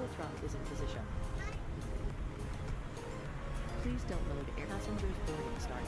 Pilot's rod is in position. Please don't load air. Passengers boarding started.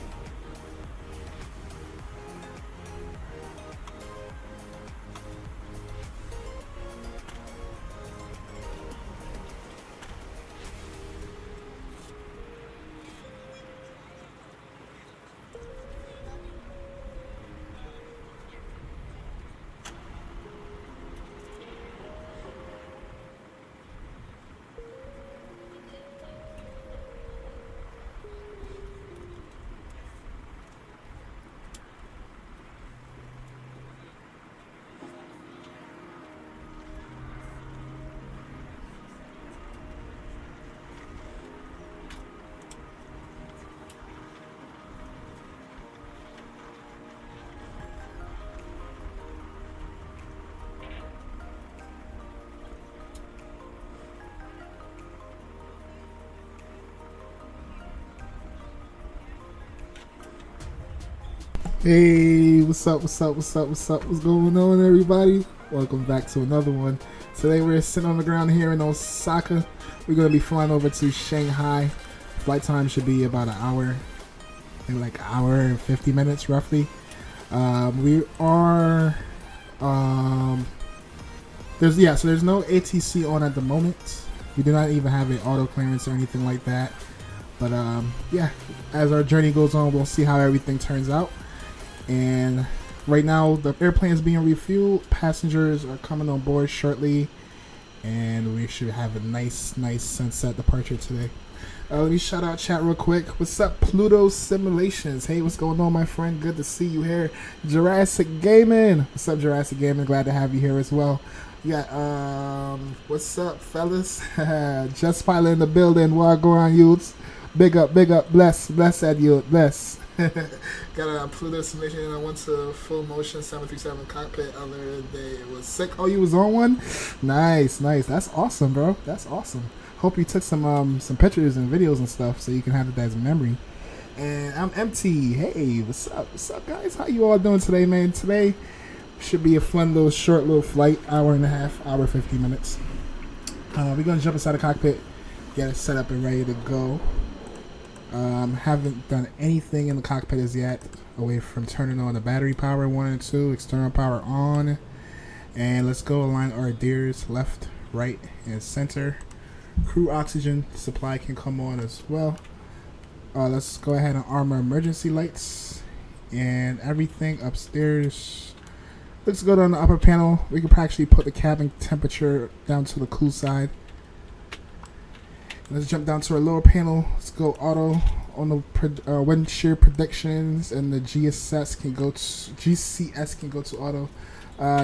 Hey, what's up, what's going on, everybody? Welcome back to another one. Today we're sitting on the ground here in Osaka. We're going to be flying over to Shanghai. Flight time should be about an hour, maybe like an hour and 50 minutes roughly. We are, there's no ATC on at the moment. We do not even have an auto clearance or anything like that. But yeah, as our journey goes on, we'll see how everything turns out. And right now the airplane is being refueled. Passengers are coming on board shortly, and we should have a nice sunset departure today. Let me shout out chat real quick. What's up, Pluto Simulations? Hey, what's going on, my friend? Good to see you here. Jurassic Gaming, what's up, Jurassic Gaming? Glad to have you here as well. Yeah, what's up, fellas? Just Pilot in the building. What going on, youths? Big up, bless that youth, bless. Got a Pluto Simulation, and I went to full motion 737 cockpit other day. It was sick. Oh, you was on one? Nice. That's awesome, bro. That's awesome. Hope you took some pictures and videos and stuff so you can have it as a memory. And I'm empty. Hey, what's up, guys? How you all doing today, man? Today should be a fun little short little flight, hour and a half, hour 50 minutes. We're gonna jump inside the cockpit, get it set up and ready to go. Haven't done anything in the cockpit as yet, away from turning on the battery power 1 and 2, external power on, and let's go align our gears left, right, and center. Crew oxygen supply can come on as well. Let's go ahead and arm our emergency lights, and everything upstairs looks good on the upper panel. We can actually put the cabin temperature down to the cool side. Let's jump down to our lower panel. Let's go auto on the wind shear predictions, and the GCS can go to auto.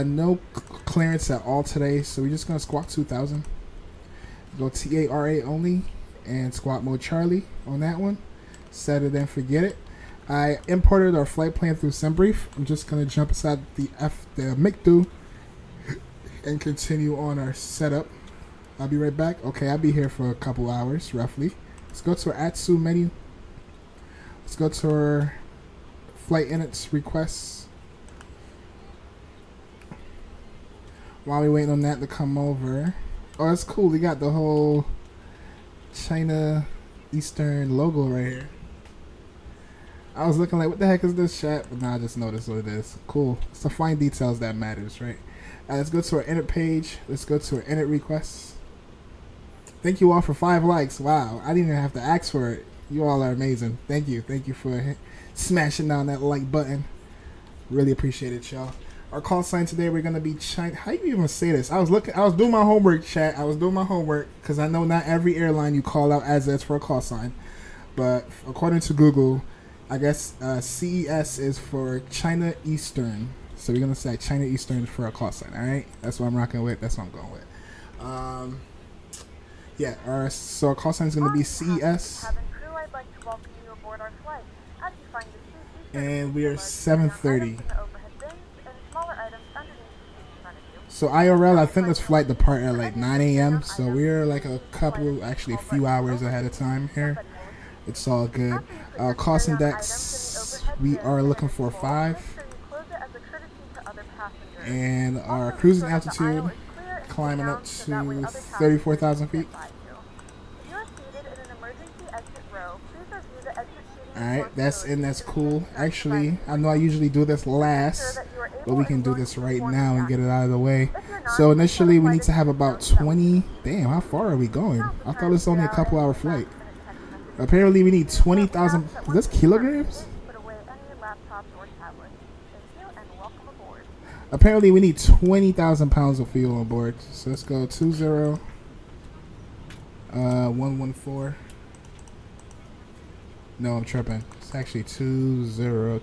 No clearance at all today, so we're just gonna squawk 2000. Go TARA only and squawk mode Charlie on that one. Set it and forget it. I imported our flight plan through SimBrief. I'm just gonna jump inside the MICDO and continue on our setup. I'll be right back. Okay, I'll be here for a couple hours, roughly. Let's go to our ATSU menu. Let's go to our flight inits requests. While we're waiting on that to come over. Oh, that's cool. We got the whole China Eastern logo right here. I was looking like, what the heck is this, chat? But now I just noticed what it is. Cool. It's the fine details that matters, right? Let's go to our init page. Let's go to our init requests. Thank you all for 5 likes. Wow, I didn't even have to ask for it. You all are amazing. Thank you for smashing down that like button. Really appreciate it, y'all. Our call sign today, we're gonna be China. How do you even say this? I was doing my homework, chat. I was doing my homework because I know not every airline you call out as is for a call sign, but according to Google, I guess CES is for China Eastern. So we're gonna say China Eastern for a call sign. All right, that's what I'm rocking with. That's what I'm going with. Yeah, our call sign is going to be CES. And we are 7:30. So IRL, I think this flight depart at like 9 a.m. So we're like a few hours ahead of time here. It's all good. Cost index, we are looking for 5. And our cruising altitude, climbing up to 34,000 feet. Alright, that's cool. Actually, I know I usually do this last, but we can do this right now and get it out of the way. So initially we need to have about 20, damn, how far are we going? I thought it's only a couple hour flight. Apparently we need 20,000, is this kilograms? Apparently we need 20,000 pounds of fuel on board. So let's go 114. No, I'm tripping. It's actually 20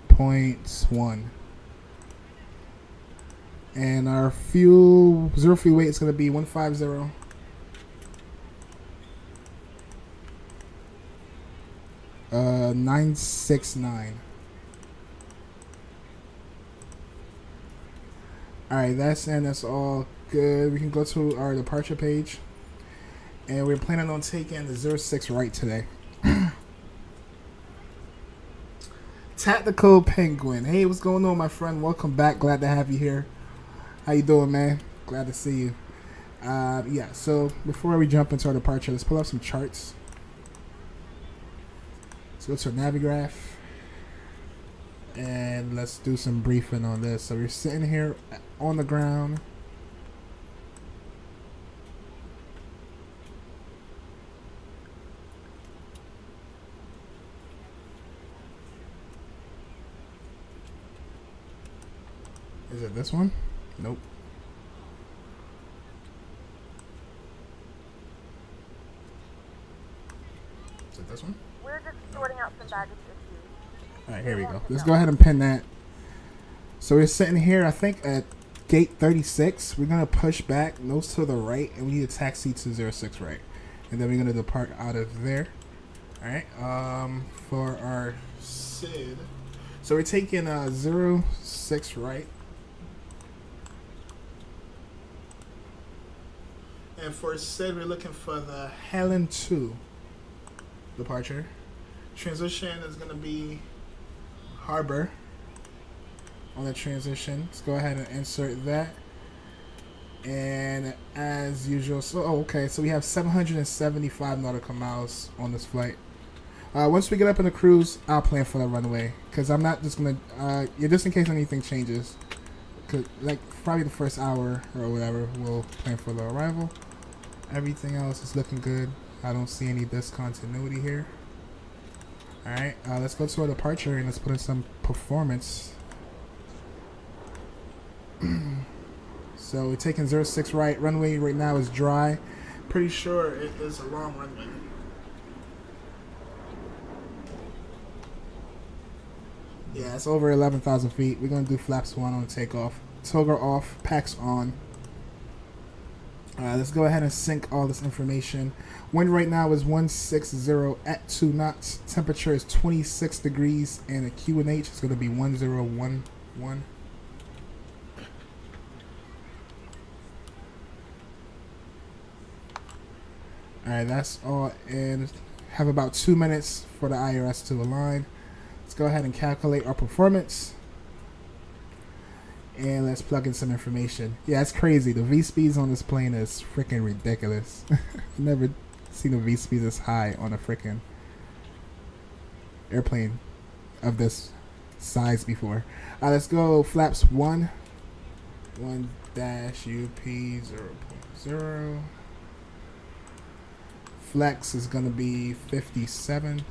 points 1. And our zero fuel weight is going to be 150. Uh, 969. Alright, that's all good. We can go to our departure page. And we're planning on taking the 06 right today. Tactical Penguin. Hey, what's going on, my friend? Welcome back. Glad to have you here. How you doing, man? Glad to see you. Yeah, so before we jump into our departure, let's pull up some charts. Let's go to our Navigraph. And let's do some briefing on this. So we're sitting here on the ground. Is it this one? Nope. Is it this one? We're just sorting out some baggage issues. Alright, here we go. Let's go ahead and pin that. So we're sitting here, I think, at gate 36. We're going to push back, nose to the right, and we need a taxi to 06 right. And then we're going to depart out of there. Alright, for our SID. So we're taking 06 right. And for SID, we're looking for the Helen 2 departure. Transition is going to be Harbor on the transition. Let's go ahead and insert that. And as usual, so okay, so we have 775 nautical miles on this flight. Once we get up in the cruise, I'll plan for the runway, because I'm not just going to, just in case anything changes. Like, probably the first hour or whatever, we'll plan for the arrival. Everything else is looking good. I don't see any discontinuity here. Alright, let's go to our departure and let's put in some performance. So we're taking 06 right. Runway right now is dry. Pretty sure it is a long runway. Yeah, it's over 11,000 feet. We're going to do flaps 1 on takeoff. Toggle off, packs on. Let's go ahead and sync all this information. Wind right now is 160 at 2 knots. Temperature is 26 degrees, and the QNH is going to be 1011. Alright, that's all in. Have about 2 minutes for the IRS to align. Let's go ahead and calculate our performance. And let's plug in some information. Yeah, it's crazy. The V-speeds on this plane is freaking ridiculous. I've never seen a V-speed this high on a freaking airplane of this size before. Let's go flaps 1. 1-UP 0.0. Flex is going to be 57.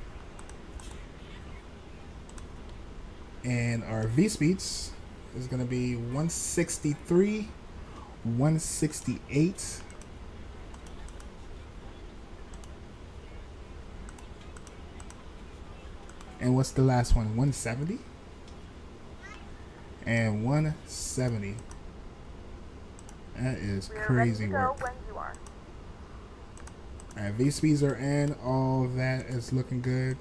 And our V-speeds is going to be 163, 168, and what's the last one? 170 and 170. That is crazy work. Alright, V-speeds are in. All that is looking good.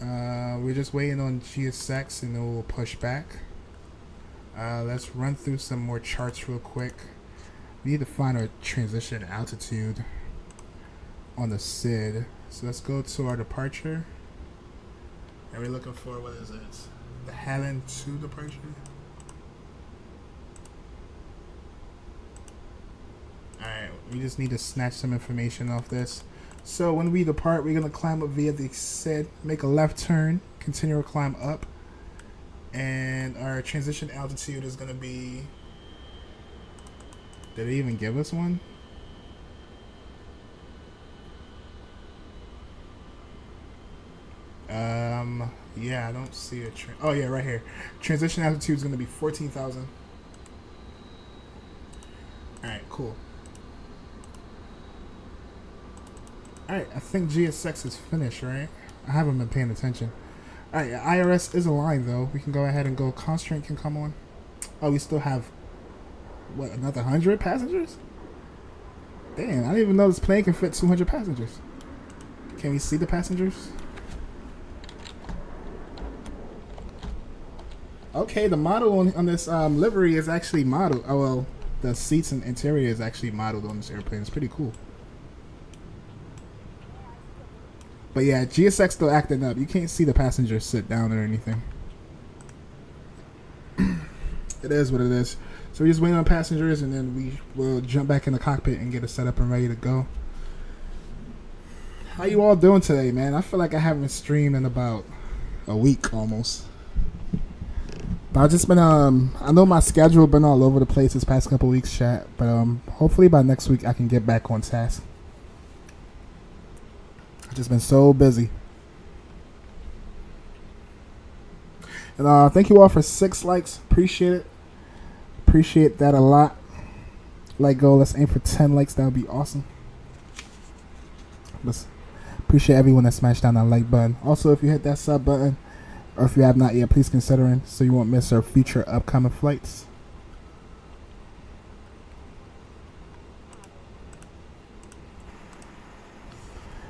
We're just waiting on GSX and then we'll push back. Let's run through some more charts real quick. We need to find our transition altitude on the SID. So let's go to our departure. And we're looking for, what is it? The Helen 2 departure. We just need to snatch some information off this. So when we depart, we're gonna climb up via the said, make a left turn, continue to climb up, and our transition altitude is gonna be. Did they even give us one? Yeah, I don't see a oh yeah, right here. Transition altitude is gonna be 14,000. All right, cool. All right, I think GSX is finished, right? I haven't been paying attention. All right, IRS is aligned though. We can go ahead and go. Constraint can come on. Oh, we still have what, another 100 passengers? Damn, I didn't even know this plane can fit 200 passengers. Can we see the passengers? Okay, the model on this livery is actually modeled. Oh well, the seats and interior is actually modeled on this airplane. It's pretty cool. But yeah, GSX still acting up. You can't see the passengers sit down or anything. It is what it is. So we're just waiting on passengers, and then we will jump back in the cockpit and get it set up and ready to go. How you all doing today, man? I feel like I haven't streamed in about a week almost. But I've just been I know my schedule been all over the place this past couple weeks, chat. But hopefully by next week I can get back on task. I've just been so busy. And thank you all for 6 likes. Appreciate it. Appreciate that a lot. Like goal. Let's aim for 10 likes. That would be awesome. Let's appreciate everyone that smashed down that like button. Also, if you hit that sub button, or if you have not yet, please consider it so you won't miss our future upcoming flights.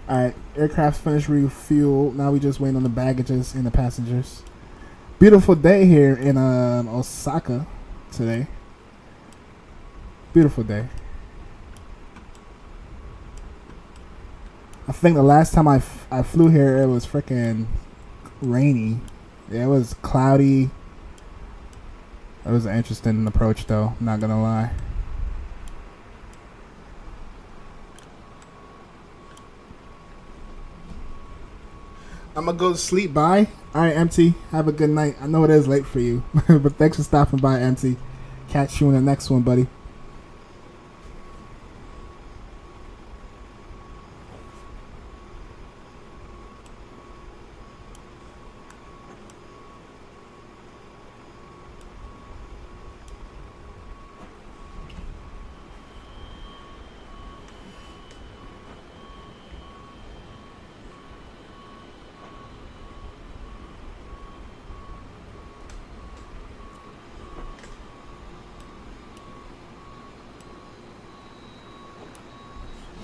Alright, aircraft's finished refuel. Now we just waiting on the baggages and the passengers. Beautiful day here in Osaka today. Beautiful day. I think the last time I flew here, it was freaking rainy. Yeah, it was cloudy. It was an interesting approach, though. I'm not gonna lie. I'm gonna go to sleep. Bye. All right, MT. Have a good night. I know it is late for you, but thanks for stopping by, MT. Catch you in the next one, buddy.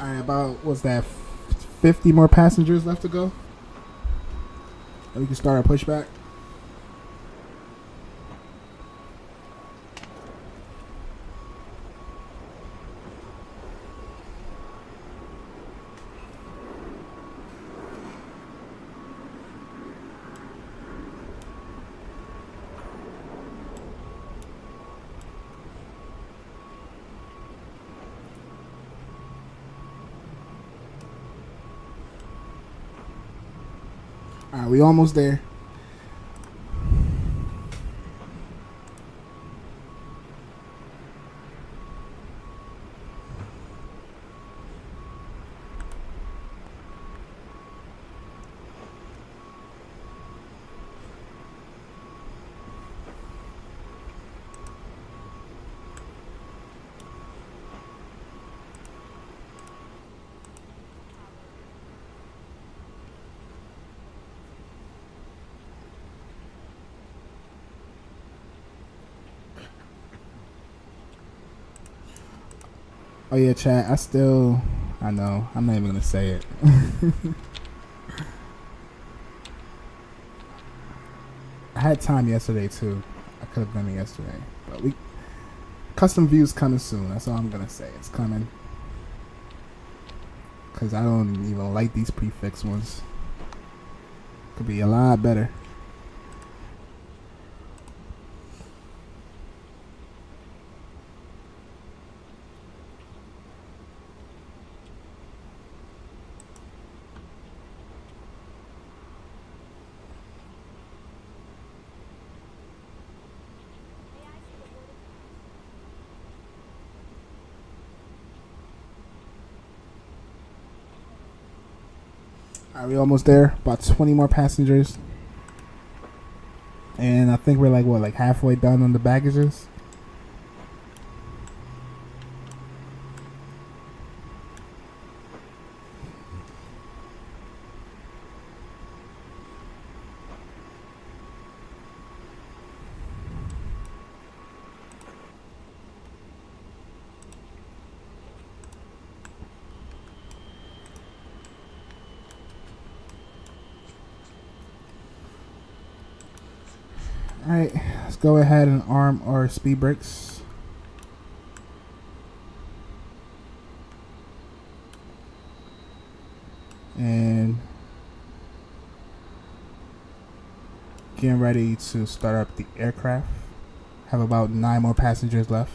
Alright, about, what's that, 50 more passengers left to go? And we can start our pushback. Alright, we almost there. Oh yeah, chat. I know. I'm not even gonna say it. I had time yesterday too. I could have done it yesterday, but custom views coming soon. That's all I'm gonna say. It's coming. Cause I don't even like these prefix ones. Could be a lot better. Alright, we almost there. About 20 more passengers. And I think we're like halfway done on the baggages. Alright, let's go ahead and arm our speed brakes. And getting ready to start up the aircraft. Have about 9 more passengers left.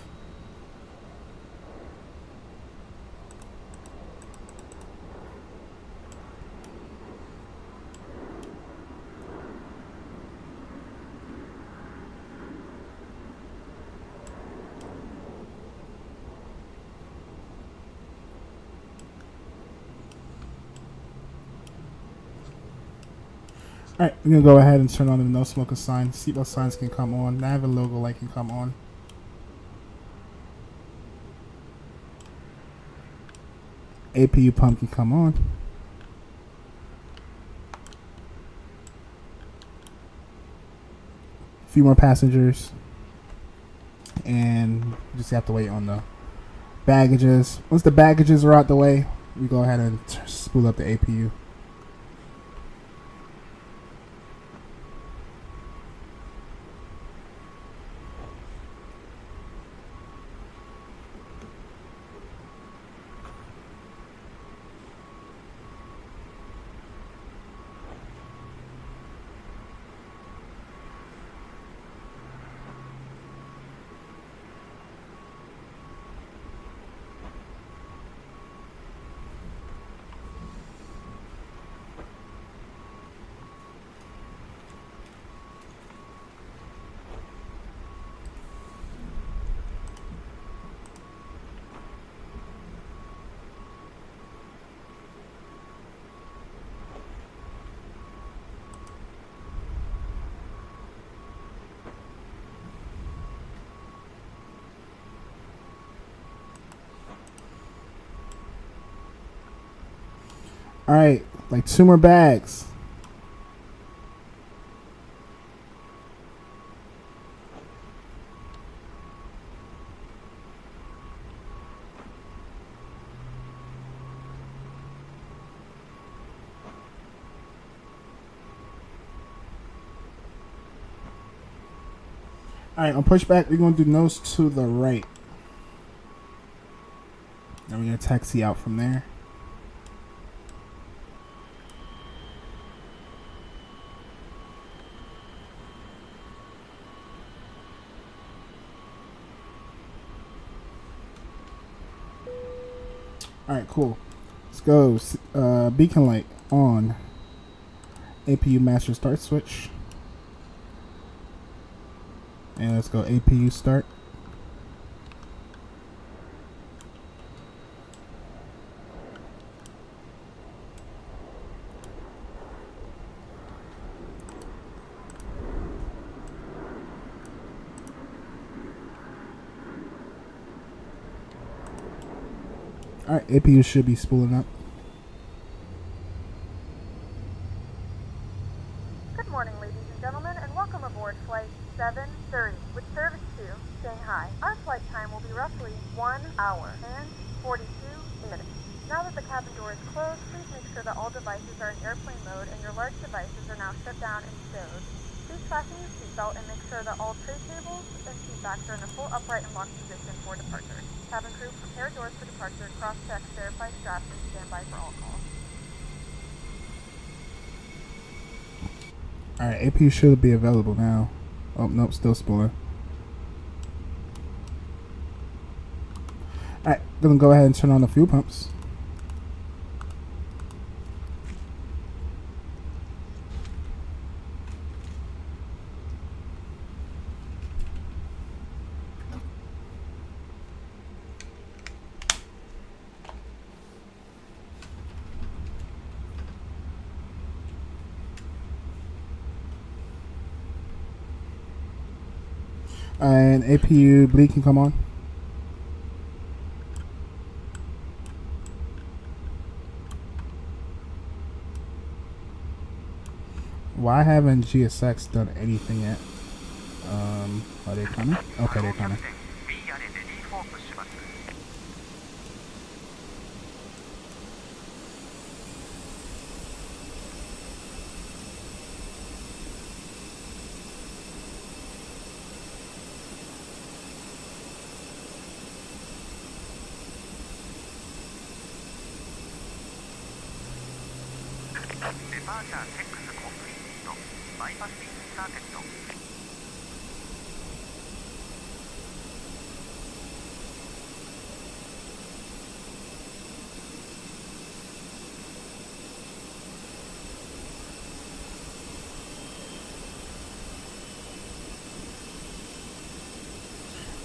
Alright, we're going to go ahead and turn on the no smoking sign. Seatbelt signs can come on. Nav and logo light can come on. APU pump can come on. A few more passengers. And we just have to wait on the baggages. Once the baggages are out the way, we go ahead and spool up the APU. Alright, like 2 more bags. Alright, on pushback, we're going to do nose to the right. Then we're going to taxi out from there. Alright, cool. Let's go. Beacon light on. APU master start switch. And let's go APU start. Alright, APU should be spooling up. Good morning, ladies and gentlemen, and welcome aboard Flight 730 with service to Shanghai. Our flight time will be roughly 1 hour and 42 minutes. Now that the cabin door is closed, please make sure that all devices are in airplane mode and your large devices are now shut down and stowed. Please fasten your seatbelt and make sure that all tray tables and seat backs are in the full upright and locked position for departure. Cabin crew, prepare doors for departure, cross-check, verify straps, and stand by for all calls. Alright, APU should be available now. Oh, nope, still spooling. Alright, gonna go ahead and turn on the fuel pumps. And APU bleed can come on. Why haven't GSX done anything yet? Are they coming? Okay, they're coming.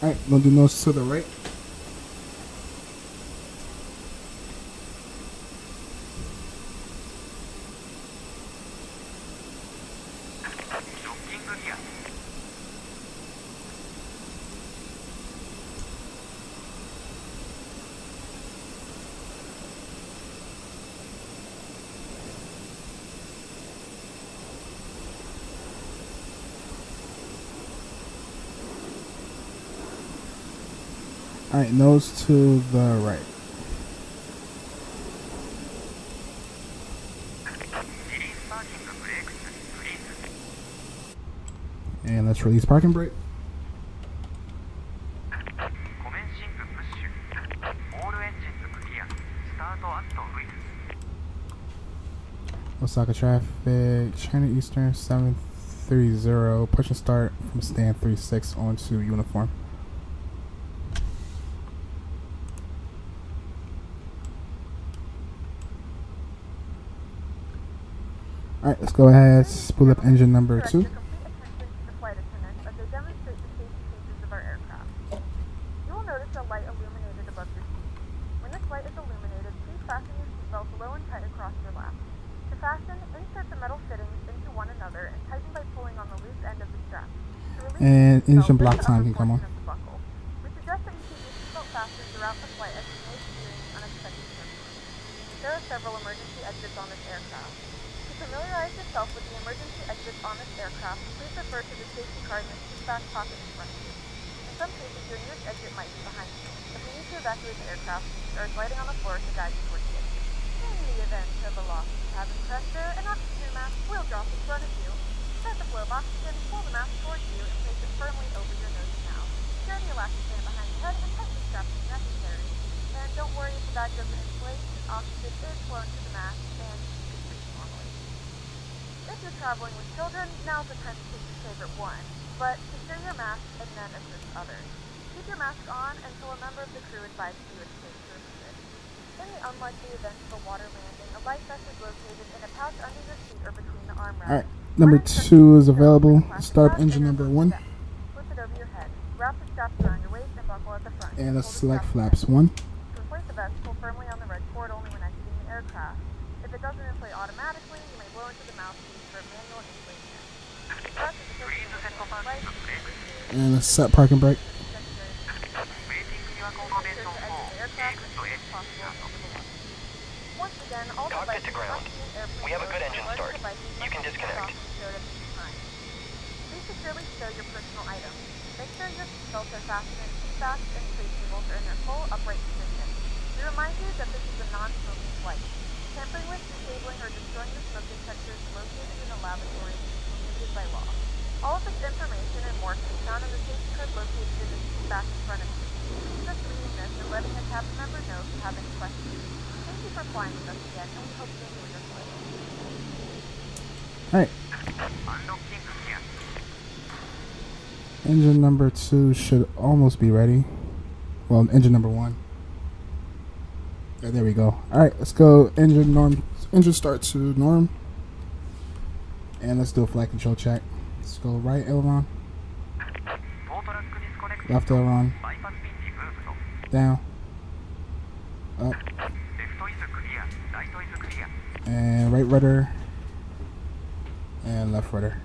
Alright, we'll do nose to the right. Alright, nose to the right. And let's release parking brake. Osaka traffic, China Eastern 730, push and start from stand 36 onto uniform. Alright, let's go ahead, spool up engine number 2. Direct your complete attention to the flight attendants as they demonstrate the safety features of our aircraft. You will notice a light illuminated above your seat. When this light is illuminated, please fasten your seatbelts low and tight across your lap. To fasten, insert the metal fittings into one another and tighten by pulling on the loose end of the strap. To release And the seatbelt, engine block lift the time upper can come on. portion of the buckle. We suggest that you keep your seatbelt fastened throughout the flight as you may experience unexpected turbulence. There are several emergency exits on this aircraft. To familiarize yourself with the emergency exits on this aircraft, please refer to the safety card in the seat back pocket in front of you. In some cases, your nearest exit might be behind you. If you need to evacuate the aircraft, there is lighting on the floor to guide you towards the exit. In the event of a loss of cabin pressure, an oxygen mask will drop in front of you. Start the flow of oxygen, pull the mask towards you, and place it firmly over your nose and mouth. Secure the elastic band behind your head and tighten the straps if necessary. And don't worry if the bag doesn't inflate, oxygen is flowing to the mask, and you can breathe normally. If you're traveling with children, now's the time to take your favorite one, but secure your mask and then assist others. Keep your mask on until a member of the crew advises you it's safe to remove it. In the unlikely event of a water landing, a life vest is located in a pouch under your seat or between the armrests. Alright, number 2 is available. Start up engine number 1. Flip it over your head. Wrap the straps around your waist and buckle at the front. And let's Pull the select straps flaps 1. To inflate the vest, pull firmly on the red cord only when exiting the aircraft. If it doesn't inflate automatically, you may blow into the mouthpiece for manual inflation. And let's set parking brake. Once again, all Cockpit to ground. We have a good engine start. You can disconnect. Please securely stow your personal items. Make sure your seatbelts are fastened in seatbacks and tray tables are in their full upright position. We remind you that this is a non-smoking flight. Tampering with, disabling, or destroying the smoke detectors located in a laboratory is prohibited by law. All of this information and more can be found in the safety code located in the seat back in front of you. Just reading this or letting a cabin member know if you have any questions. Thank you for flying with us again, and we hope you enjoy your flight. Alright. Engine number 2 should almost be ready. Well, engine number 1. Yeah, there we go. Alright, let's go engine start to norm. And let's do a flight control check. Let's go right aileron. Left aileron. Down. Up. And right rudder. And left rudder.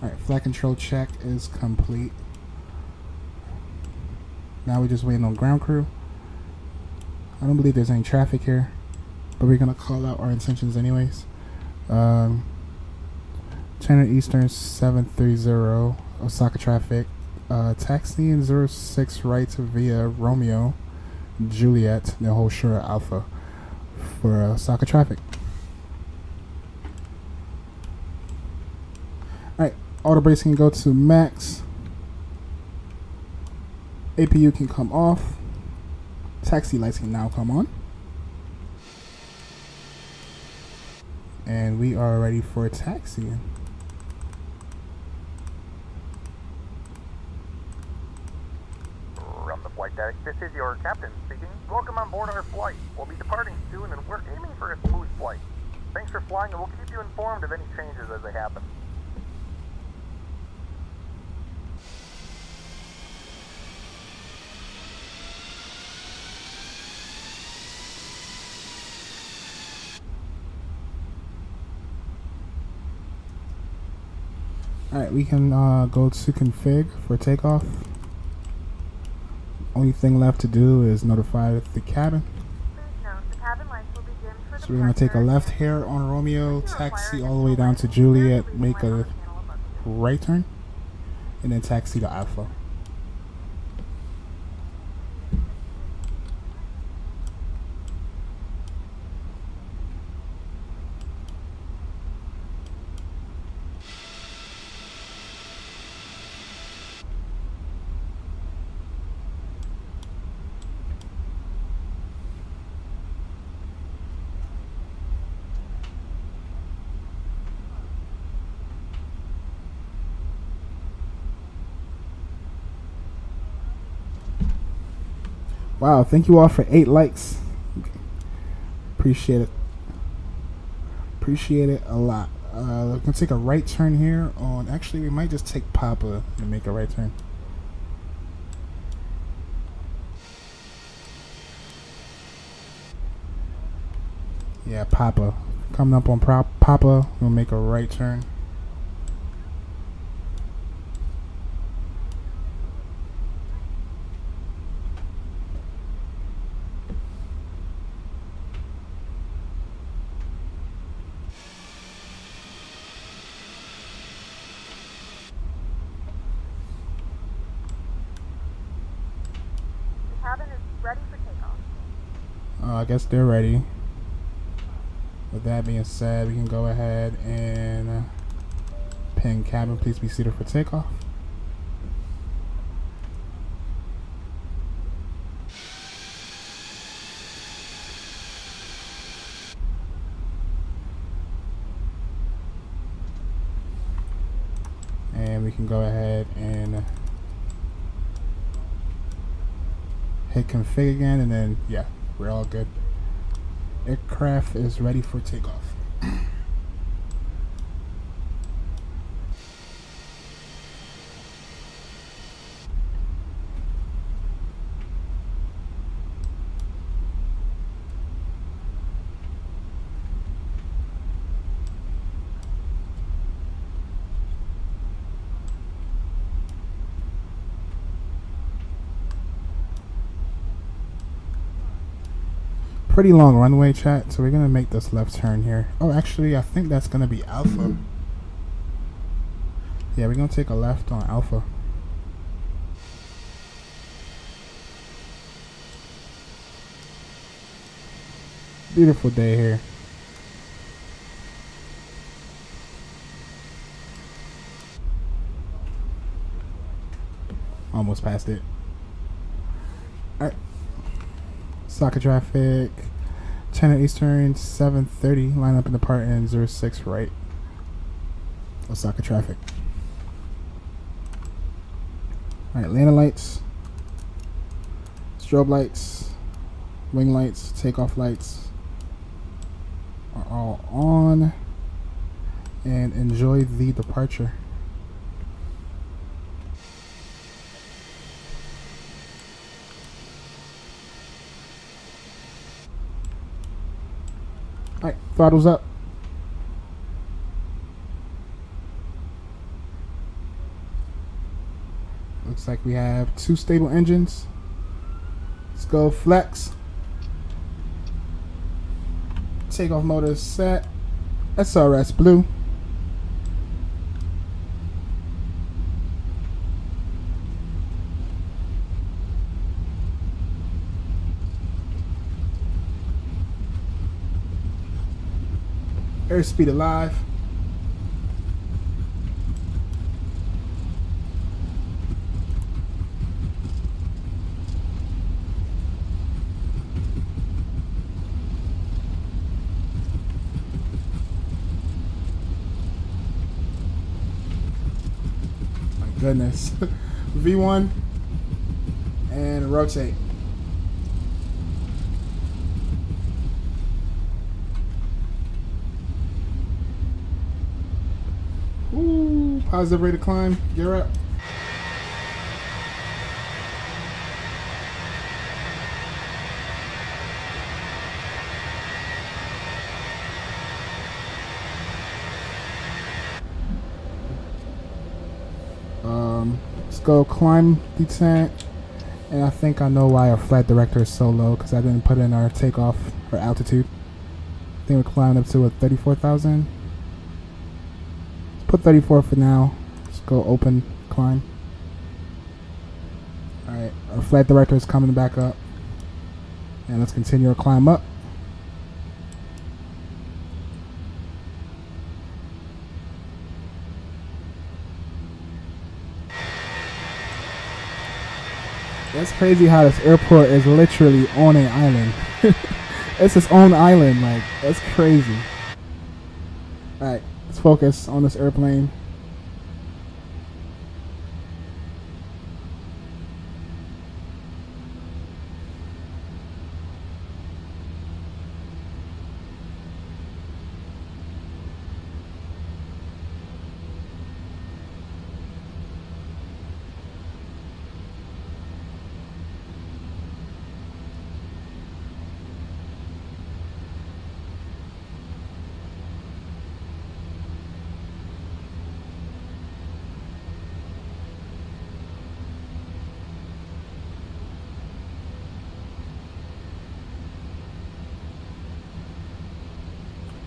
Alright, flight control check is complete. Now we're just waiting on ground crew. I don't believe there's any traffic here, but we're gonna call out our intentions anyways. China Eastern 730 Osaka traffic. Taxi in 06 right via Romeo Juliet, the whole shore Alpha for Osaka traffic. Alright, auto brakes can go to max. APU can come off. Taxi lights can now come on. And we are ready for taxiing. From the flight deck, this is your captain speaking. Welcome on board our flight. We'll be departing soon and we're aiming for a smooth flight. Thanks for flying and we'll keep you informed of any changes as they happen. Alright, we can go to config for takeoff. Only thing left to do is notify the cabin. Please note, the cabin lights will be dimmed for So we're going to take a left here on Romeo, taxi all the way down to Juliet, make a right turn, and then taxi to Alpha. Wow, thank you all for 8 likes. Appreciate it. Appreciate it a lot. We're gonna take a right turn here on, actually we might just take Papa and make a right turn. Yeah, Papa. Coming up on Papa, we'll make a right turn. Cabin is ready for takeoff. I guess they're ready. With that being said, we can go ahead and ping cabin, please be seated for takeoff. And we can go ahead and hit config again, and then yeah, we're all good. Aircraft is ready for takeoff. Pretty long runway, chat, so we're gonna make this left turn here. Oh, actually, I think that's gonna be Alpha. Yeah, we're gonna take a left on Alpha. Beautiful day here. Almost passed it. Alright. Osaka traffic, China Eastern 730, line up and depart in 06 right. Osaka traffic. Alright, landing lights, strobe lights, wing lights, takeoff lights are all on, and enjoy the departure. Alright, throttles up. Looks like we have 2 stable engines. Let's go flex. Takeoff mode is set. SRS blue. Airspeed alive. My goodness. V1 and rotate. Ooh, positive rate of climb. Gear up. Let's go climb descent. And I think I know why our flight director is so low, because I didn't put in our takeoff or altitude. I think we're climbing up to 34,000. Put 34 for now. Let's go open climb. Alright, our flight director is coming back up. And let's continue our climb up. That's crazy how this airport is literally on an island. It's its own island, like, that's crazy. Alright. Let's focus on this airplane.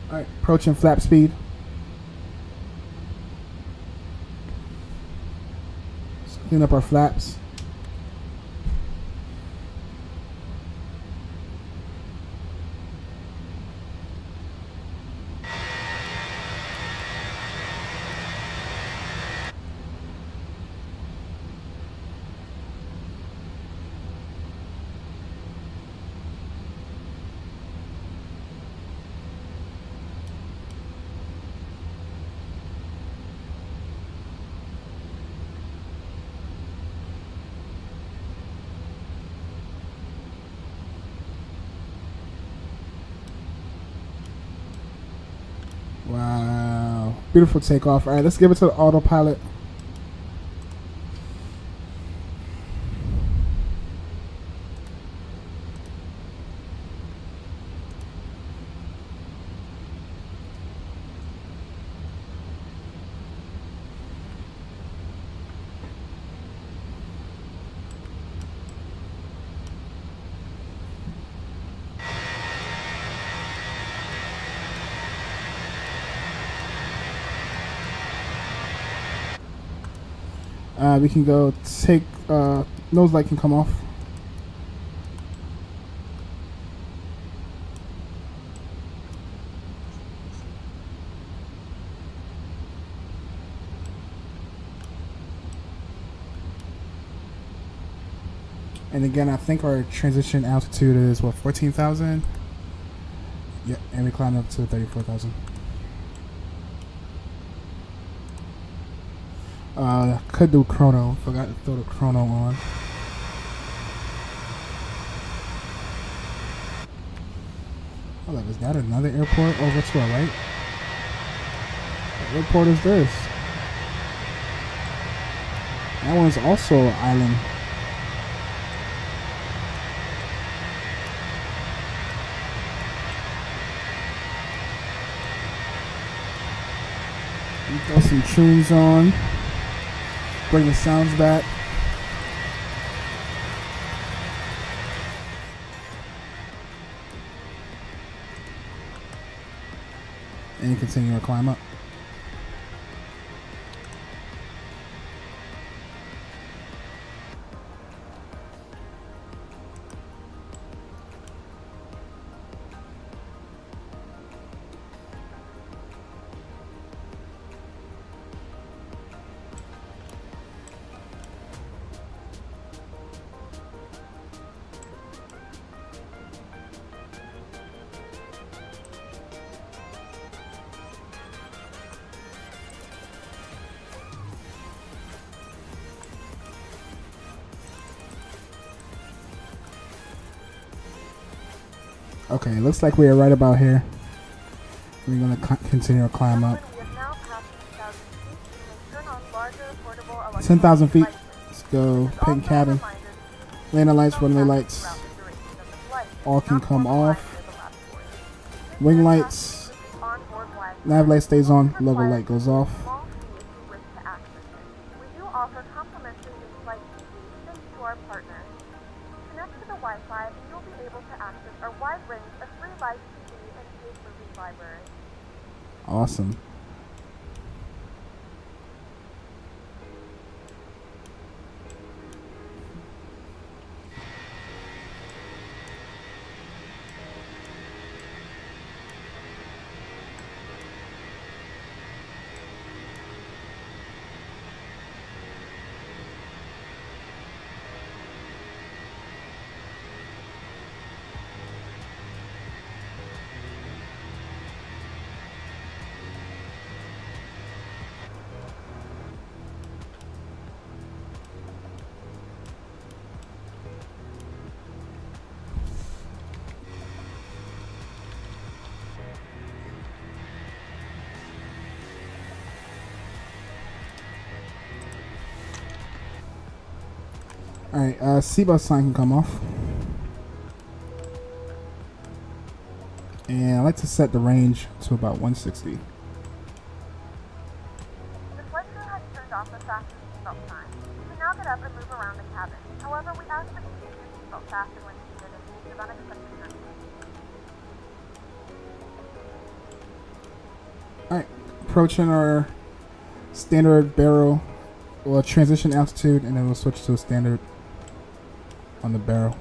Alright, approaching flap speed. Let's clean up our flaps. Wow. Beautiful takeoff. All right, let's give it to the autopilot. We can go take, nose light can come off. And again, I think our transition altitude is what, 14,000? Yeah, and we climbed up to 34,000. Could do chrono. Forgot to throw the chrono on. Hold up, is that another airport over to our right? What airport is this? That one's also an island. Throw some tunes on. Bring the sounds back. and continue to climb up. Okay, looks like we are right about here. We're going to continue to climb up. We have now passed 10,000 feet. You may turn on larger portable electronic 10,000 feet. devices. Let's go. This is Paint also a cabin. reminder to keep Landing lights, your runway phone lights. throughout the duration of the flight. All can Not come more than off. 5 years elapsed. Wing This lights. aircraft uses onboard Wi-Fi. Nav light stays on. Only Logo requires light goes a off. small fee if you wish to access it. We do offer complimentary in-flight TV thanks to our partners. Connect to the Wi-Fi and you'll be able to access our wide range of free live TV and paid movie library. Awesome. Alright, seatbelt sign can come off. And I like to set the range to about 160. The flight crew has turned off the fasten seatbelt sign. You can now get up and move around the cabin. However, we ask that you keep your seatbelt fastened when seated in case of unexpected circumstances. Alright, approaching our standard barrel, well, transition altitude, and then we'll switch to a standard on the barrel.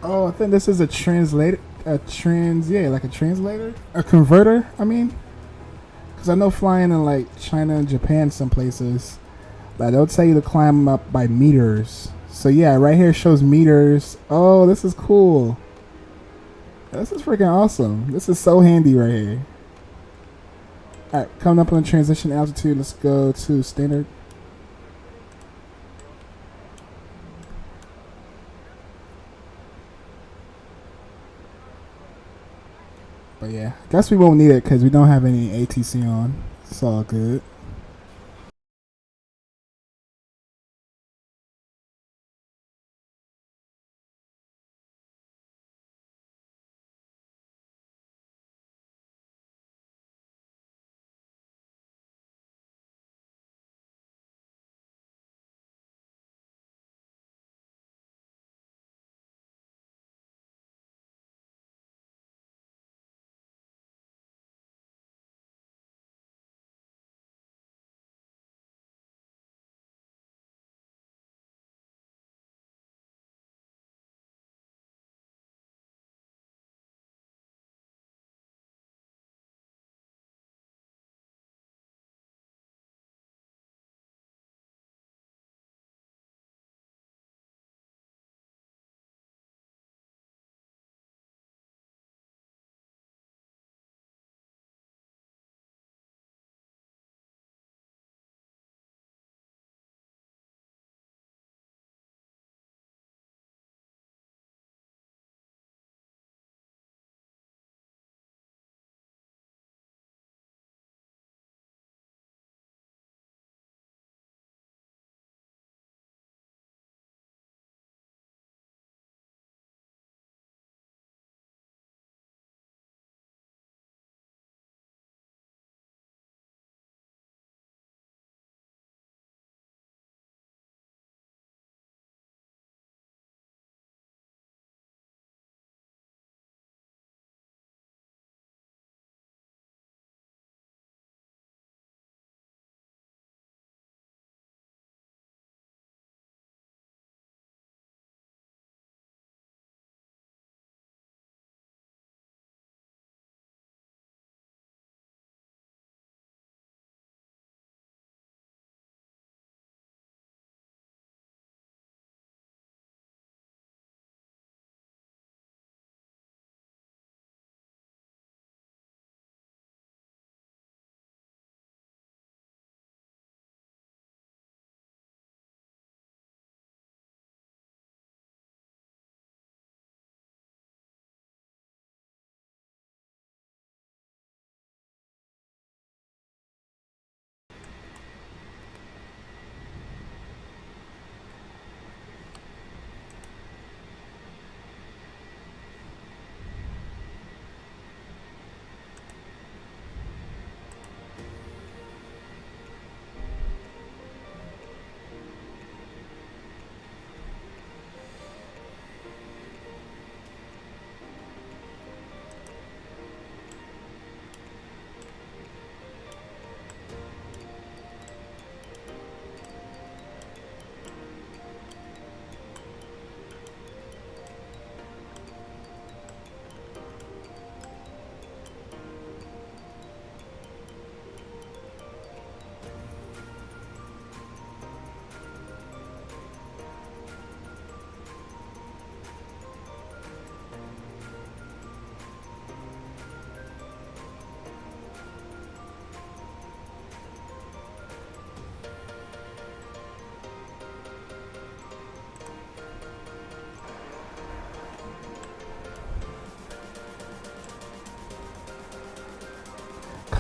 Oh, I think this is a translator, like a translator, a converter. I mean, because I know flying in like China and Japan, some places, like they'll tell you to climb up by meters. So yeah, right here shows meters. Oh, this is cool. This is freaking awesome. This is so handy right here. All right, coming up on the transition altitude. Let's go to standard. But yeah, guess we won't need it because we don't have any ATC on. It's all good.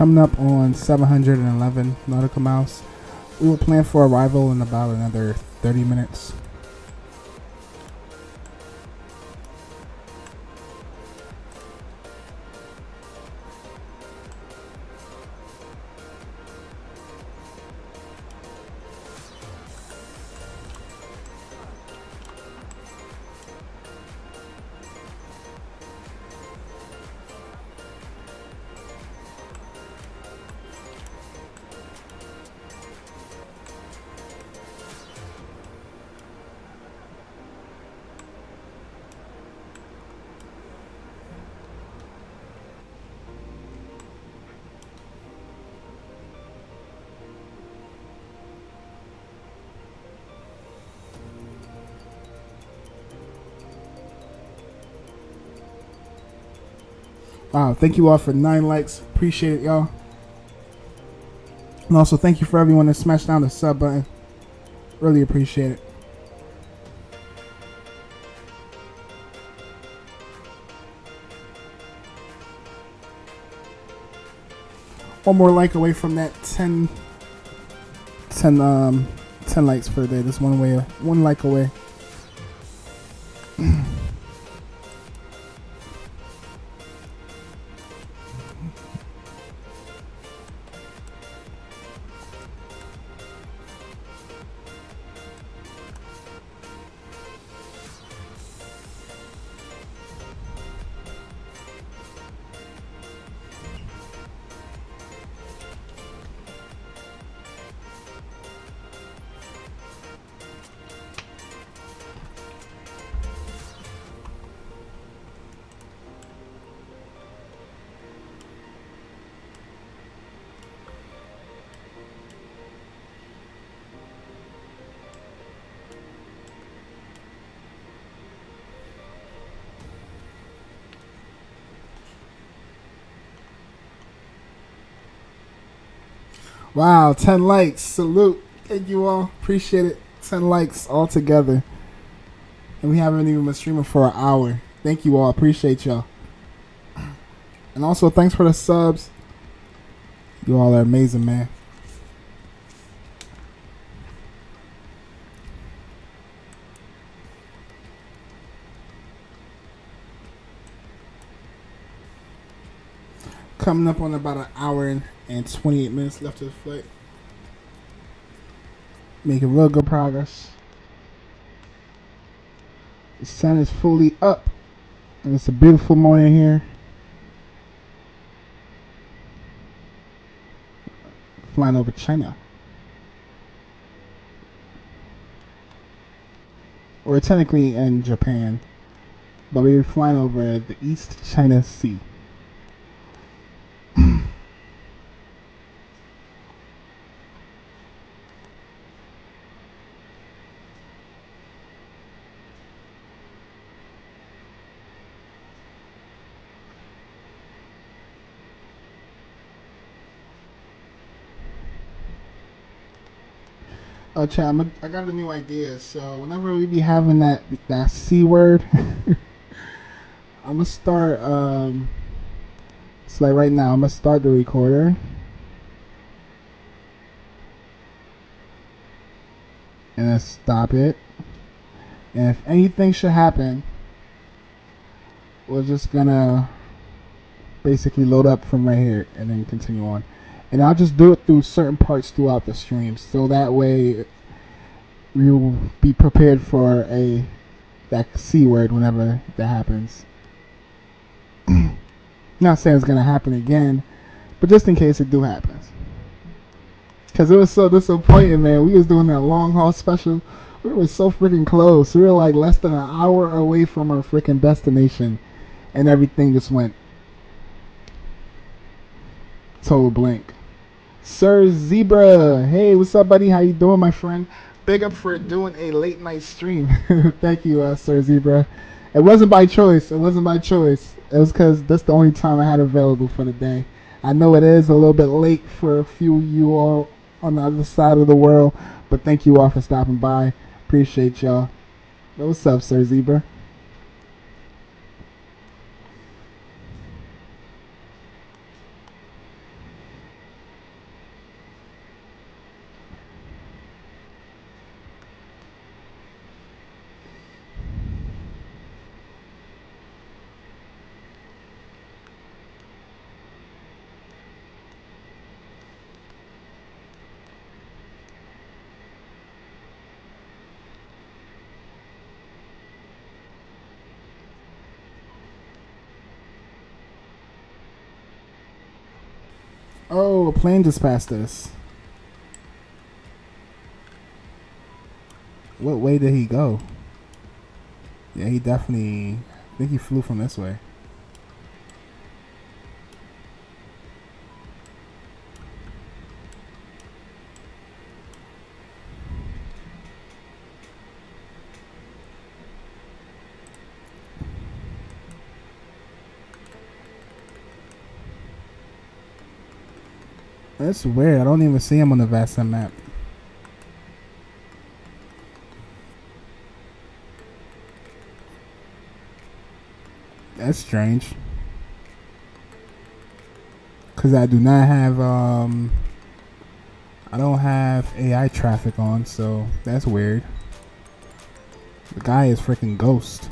Coming up on 711 nautical miles. We will plan for arrival in about another 30 minutes. Wow, thank you all for 9 likes. Appreciate it, y'all. And also, thank you for everyone that smashed down the sub button. Really appreciate it. One more like away from that 10 likes for the day. Just one like away. Wow, 10 likes. Salute. Thank you all. Appreciate it. 10 likes all together. And we haven't even been streaming for an hour. Thank you all. Appreciate y'all. And also, thanks for the subs. You all are amazing, man. Coming up on about an hour and 28 minutes left of the flight. Making real good progress. The sun is fully up. And it's a beautiful morning here. Flying over China. We're technically in Japan. But we're flying over the East China Sea. Oh, chat, I got a new idea. So whenever we be having that C word, I'm gonna start. So like right now, I'm gonna start the recorder, and then stop it. And if anything should happen, we're just gonna basically load up from right here and then continue on. And I'll just do it through certain parts throughout the stream, so that way we will be prepared for that C word whenever that happens. Not saying it's gonna happen again, but just in case it do happens. Cause it was so disappointing, man. We was doing that long haul special. We were so freaking close. We were like less than an hour away from our freaking destination, and everything just went total blank. Sir Zebra, hey, what's up, buddy? How you doing, my friend? Big up for doing a late night stream. Thank you, Sir Zebra. It wasn't by choice. It wasn't by choice. It was because that's the only time I had available for the day. I know it is a little bit late for a few of you all on the other side of the world, but thank you all for stopping by. Appreciate y'all. What's up, Sir Zebra? Oh, a plane just passed us. What way did he go? Yeah, he definitely... I think he flew from this way. That's weird. I don't even see him on the VATSIM map. That's strange. Cause I do not have I don't have AI traffic on, so that's weird. The guy is freaking ghost.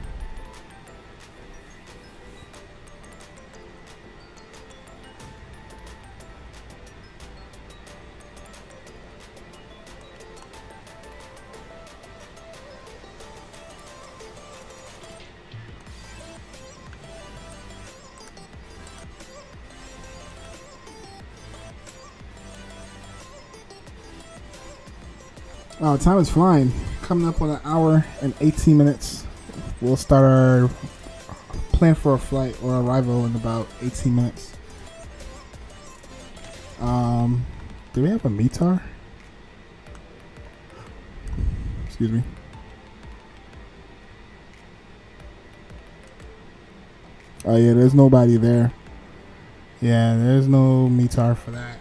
Oh, time is flying. Coming up on an hour and 18 minutes. We'll start our plan for a flight or arrival in about 18 minutes. Do we have a METAR? Excuse me. Oh yeah, there's nobody there. Yeah, there's no METAR for that.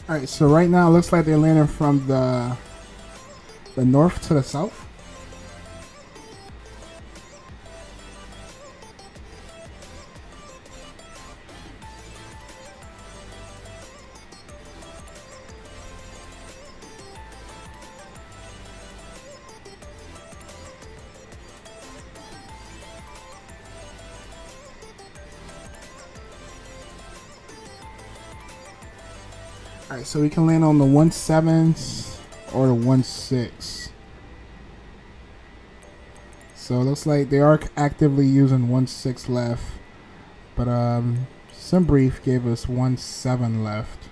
Alright, so right now it looks like they're landing from the north to the south. Alright, so we can land on the 17s or the 16. So it looks like they are actively using 16 left. But SimBrief gave us 17 left.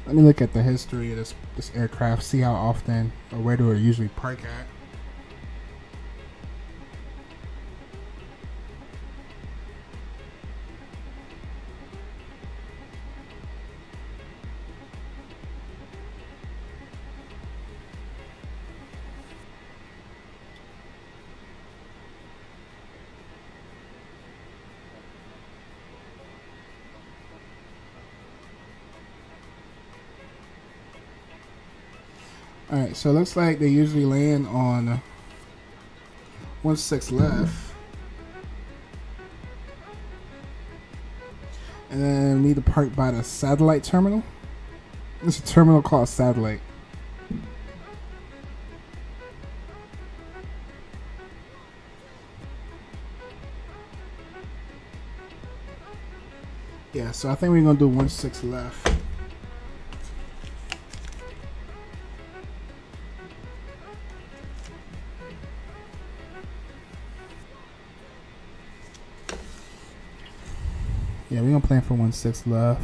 Let me look at the history of this aircraft, see how often or where do it usually park at. Alright, so it looks like they usually land on 16 left. And then we need to park by the satellite terminal. There's a terminal called Satellite. Yeah, so I think we're going to do 16 left. Yeah, we're gonna plan for 16 left.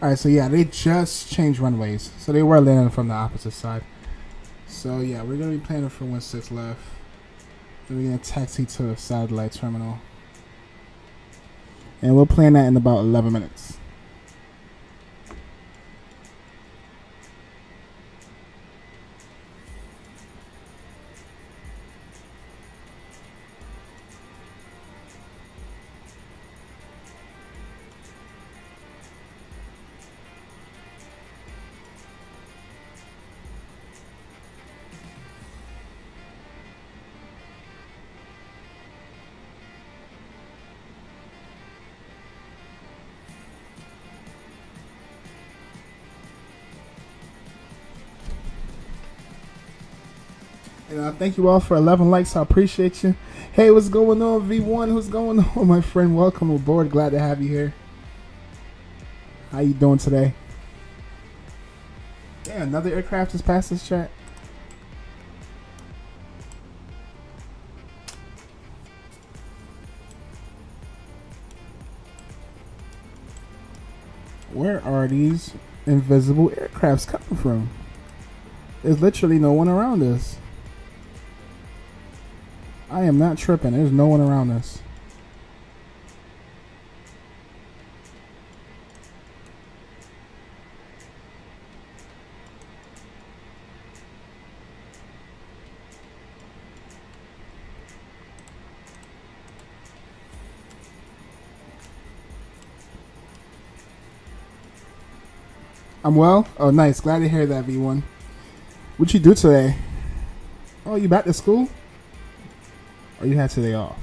All right, so yeah, they just changed runways, so they were landing from the opposite side. So yeah, we're gonna be planning for 16 left. Then we're gonna taxi to the satellite terminal, and we'll plan that in about 11 minutes. And thank you all for 11 likes. I appreciate you. Hey, what's going on, V1? What's going on, my friend? Welcome aboard. Glad to have you here. How you doing today? Yeah, another aircraft just passed this chat. Where are these invisible aircrafts coming from? There's literally no one around us. I am not tripping. There's no one around us. I'm well. Oh, nice. Glad to hear that, V1. What'd you do today? Oh, you back to school? Or you had today off?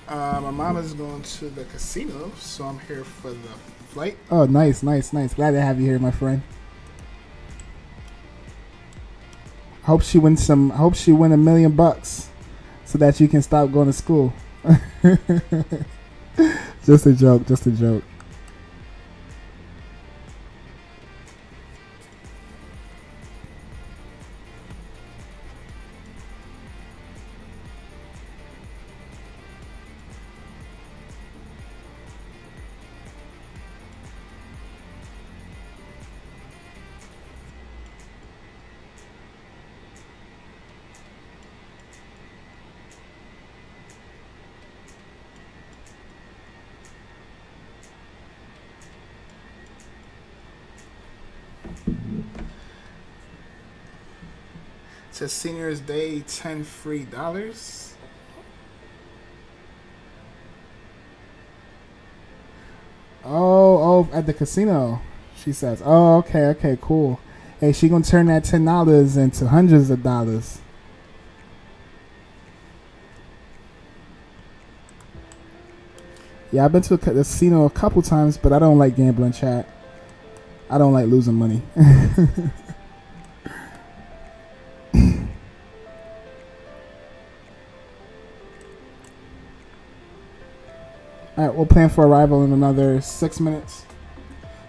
My mom is going to the casino, so I'm here for the flight. Oh, nice, nice, nice. Glad to have you here, my friend. Hope she wins some. Hope she win $1 million so that you can stop going to school. Just a joke. Just a joke. It says Seniors Day, 10 free dollars. Oh, at the casino, she says. Oh, okay, cool. Hey, she gonna turn that $10 into hundreds of dollars. Yeah, I've been to the casino a couple times, but I don't like gambling, chat. I don't like losing money. Alright, we'll plan for arrival in another 6 minutes.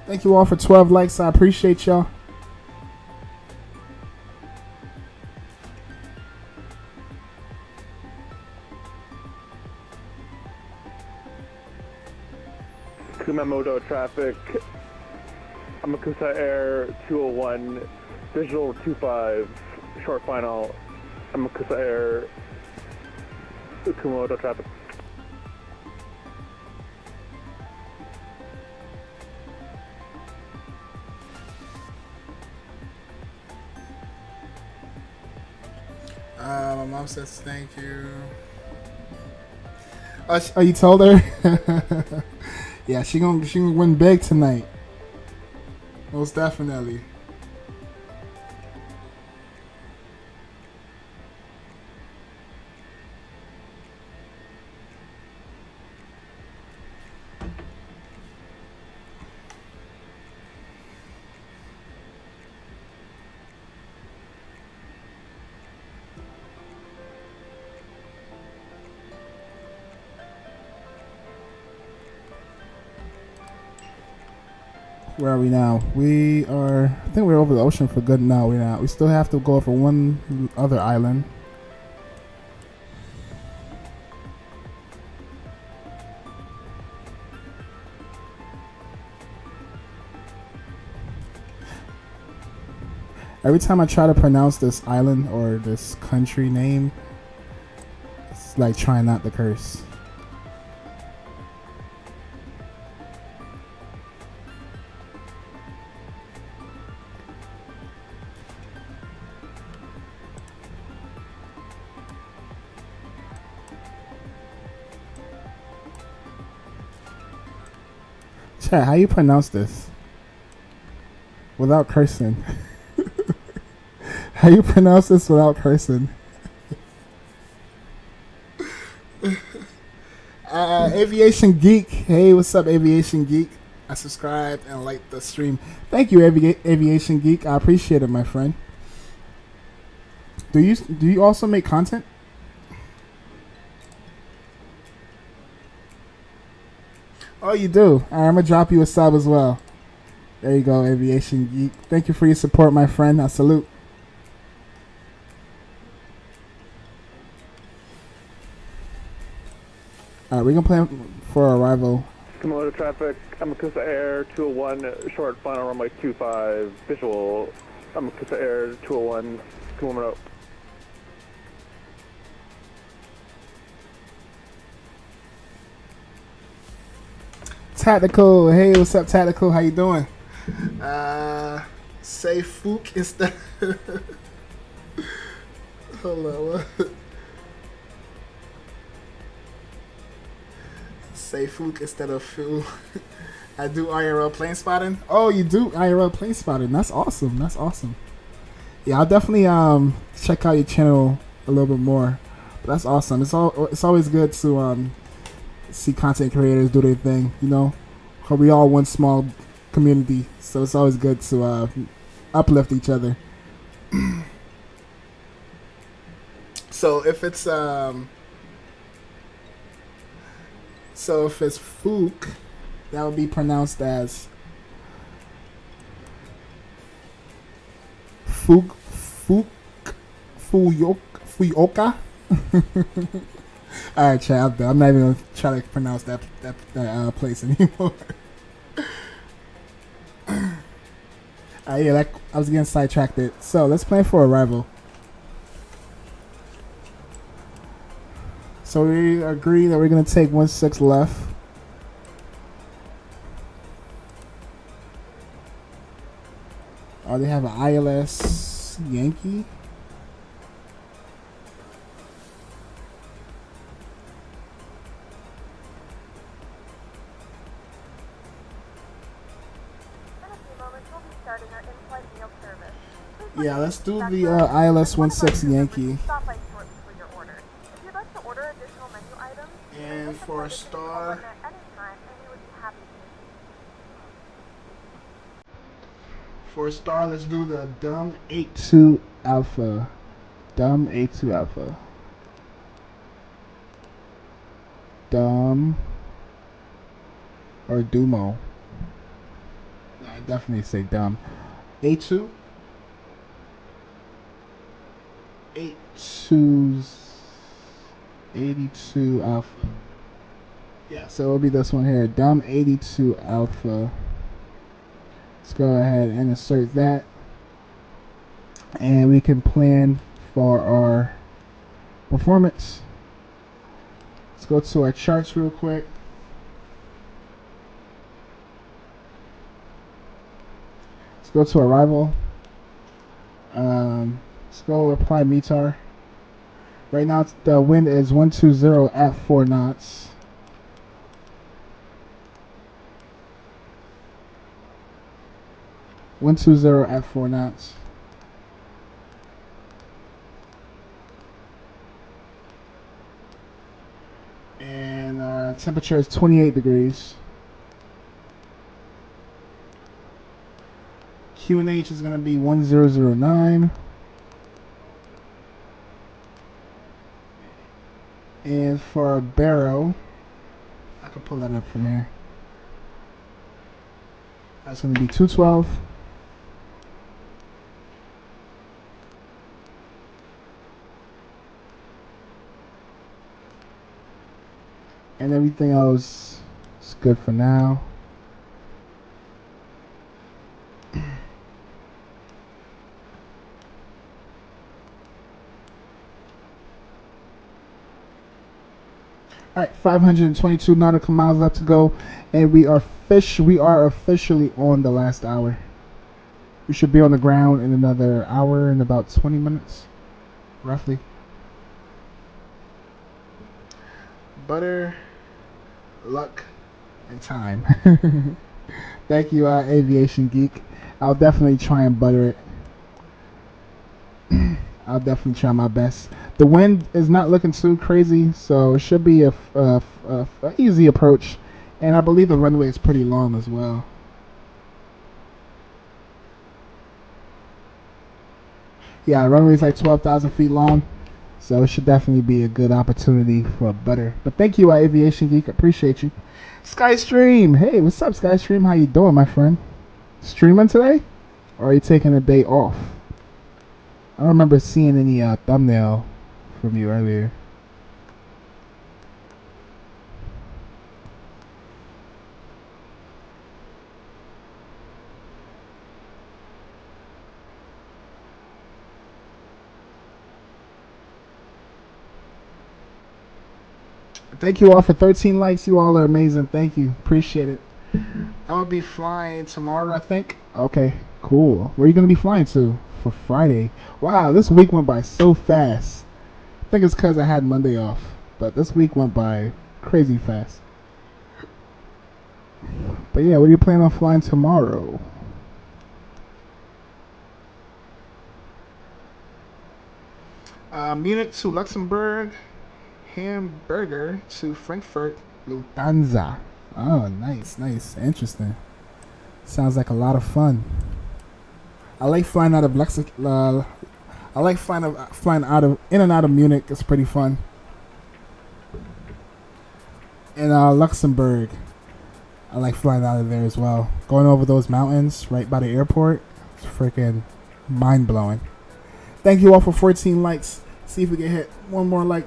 Thank you all for 12 likes. I appreciate y'all. Kumamoto traffic, Amakusa Air 201, visual 25, short final, Amakusa Air, Kumamoto traffic. My mom says thank you. Oh, you told her? Yeah, she gonna win big tonight. Most definitely. Where are we now? We are. I think we're over the ocean for good. No, we're not. We still have to go for one other island. Every time I try to pronounce this island or this country name, it's like trying not to curse. Chat, how you pronounce this? Without cursing. How you pronounce this without cursing? Aviation Geek. Hey, what's up, Aviation Geek? I subscribed and liked the stream. Thank you, Aviation Geek. I appreciate it, my friend. Do you also make content? Oh, you do? All right, I'm going to drop you a sub as well. There you go, Aviation Geek. Thank you for your support, my friend. I salute. Alright, we're going to plan for arrival. Kumamoto traffic, Amakusa Air 201, short final runway 25, visual, Amakusa Air 201, Kumamoto. Tactical, hey, what's up, Tactical? How you doing? Say Fook instead. Hold on, what? Say Fook instead of Foo. I do IRL plane spotting. Oh, you do IRL plane spotting. That's awesome. That's awesome. Yeah, I'll definitely check out your channel a little bit more. But that's awesome. It's always good to see content creators do their thing. You know, we all one small community, so it's always good to uplift each other. So if it's Fook, that would be pronounced as Fuyoka. All right, chat. I'm not even gonna try to pronounce that place anymore. Yeah, I was getting sidetracked. So let's plan for arrival. So we agree that we're gonna take 16 left. Oh, they have an ILS Yankee. Yeah, let's do the ILS 16 Yankee. And for a star, let's do the dumb 82 Alpha. Dumb 82 Alpha. Dumb or Dumo. I definitely say dumb. 82. 82 Alpha. Yeah, so it'll be this one here. Dumb 82 Alpha. Let's go ahead and insert that. And we can plan for our performance. Let's go to our charts real quick. Let's go to arrival. Let's go apply METAR. Right now the wind is 120 at 4 knots. At 4 knots. And temperature is 28 degrees. QNH is going to be 1009. And for a barrel, I can pull that up from here. That's going to be 212. And everything else is good for now. Alright, 522 nautical miles left to go, and we are officially on the last hour. We should be on the ground in another hour and about 20 minutes, roughly. Butter, luck, and time. Thank you, Aviation Geek. I'll definitely try and butter it. I'll definitely try my best. The wind is not looking too crazy, so it should be a easy approach. And I believe the runway is pretty long as well. Yeah, the runway is like 12,000 feet long, so it should definitely be a good opportunity for a butter. But thank you, Aviation Geek. I appreciate you. Skystream, hey, what's up, Skystream? How you doing, my friend? Streaming today, or are you taking a day off? I don't remember seeing any thumbnail from you earlier. Thank you all for 13 likes. You all are amazing. Thank you. Appreciate it. I'm going to be flying tomorrow, I think. Okay, cool. Where are you going to be flying to for Friday? Wow, this week went by so fast. I think it's because I had Monday off. But this week went by crazy fast. But yeah, what are you planning on flying tomorrow? Munich to Luxembourg. Hamburger to Frankfurt, Lufthansa. Oh, nice, nice, interesting. Sounds like a lot of fun. I like flying out of I like flying in and out of Munich. It's pretty fun. And Luxembourg, I like flying out of there as well. Going over those mountains right by the airport, it's freaking mind blowing. Thank you all for 14 likes. See if we can hit one more like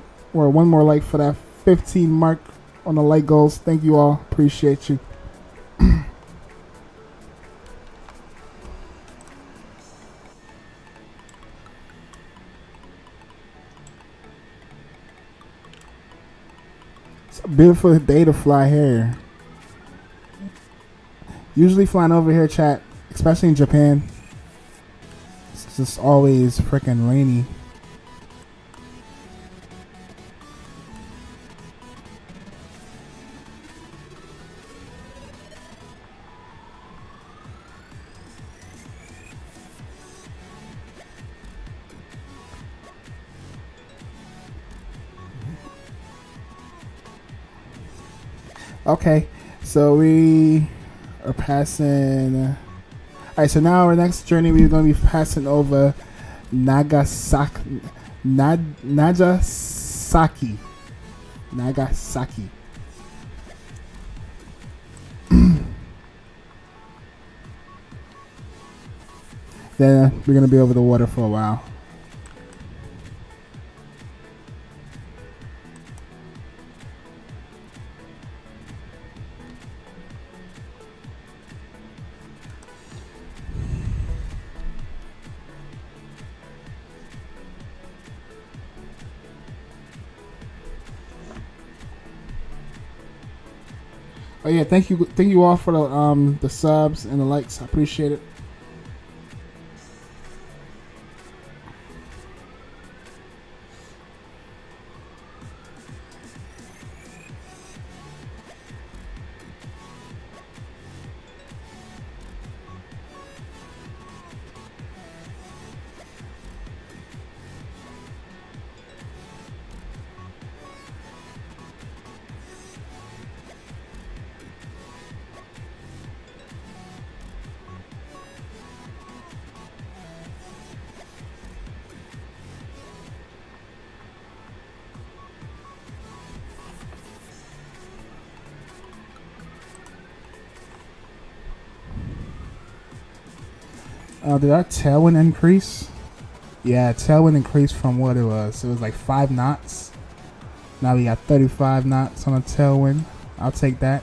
for that 15 mark on the like goals. Thank you all. Appreciate you. It's a beautiful day to fly here. Usually flying over here, chat, especially in Japan, it's just always freaking rainy. Okay, so we are passing. Alright, so now our next journey we're going to be passing over Nagasaki. Nagasaki. Then we're going to be over the water for a while. Oh yeah, thank you all for the subs and the likes. I appreciate it. Did our tailwind increase? Yeah, tailwind increased from what it was. It was like 5 knots. Now we got 35 knots on a tailwind. I'll take that.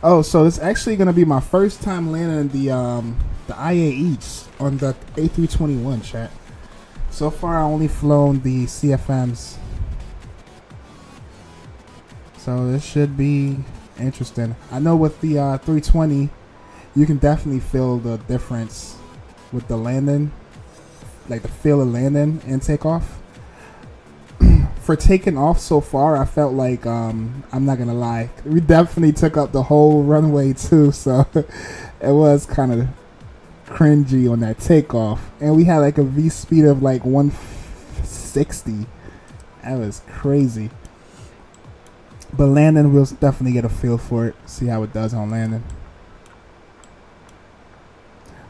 Oh, so this is actually gonna be my first time landing the IAEs on the A321, chat. So far, I only flown the CFMs. So this should be interesting. I know with the 320, you can definitely feel the difference with the landing, like the feel of landing and takeoff. For taking off so far, I felt like, I'm not gonna lie, we definitely took up the whole runway too, so it was kind of cringy on that takeoff. And we had like a V speed of like 160. That was crazy. But landing, we'll definitely get a feel for it, see how it does on landing.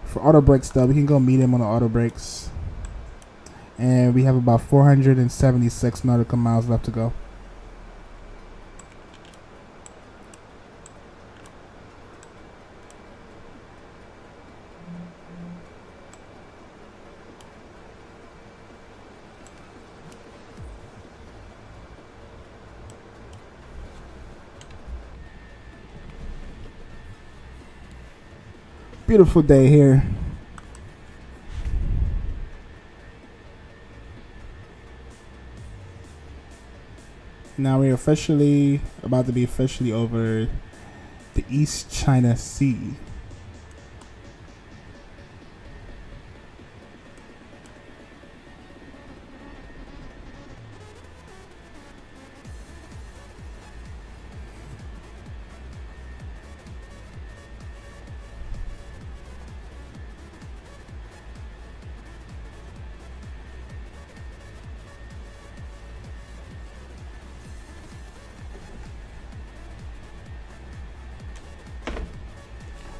For auto brakes though, we can go medium on the auto brakes. And we have about 476 nautical miles left to go. Beautiful day here. Now we're officially about to be officially over the East China Sea.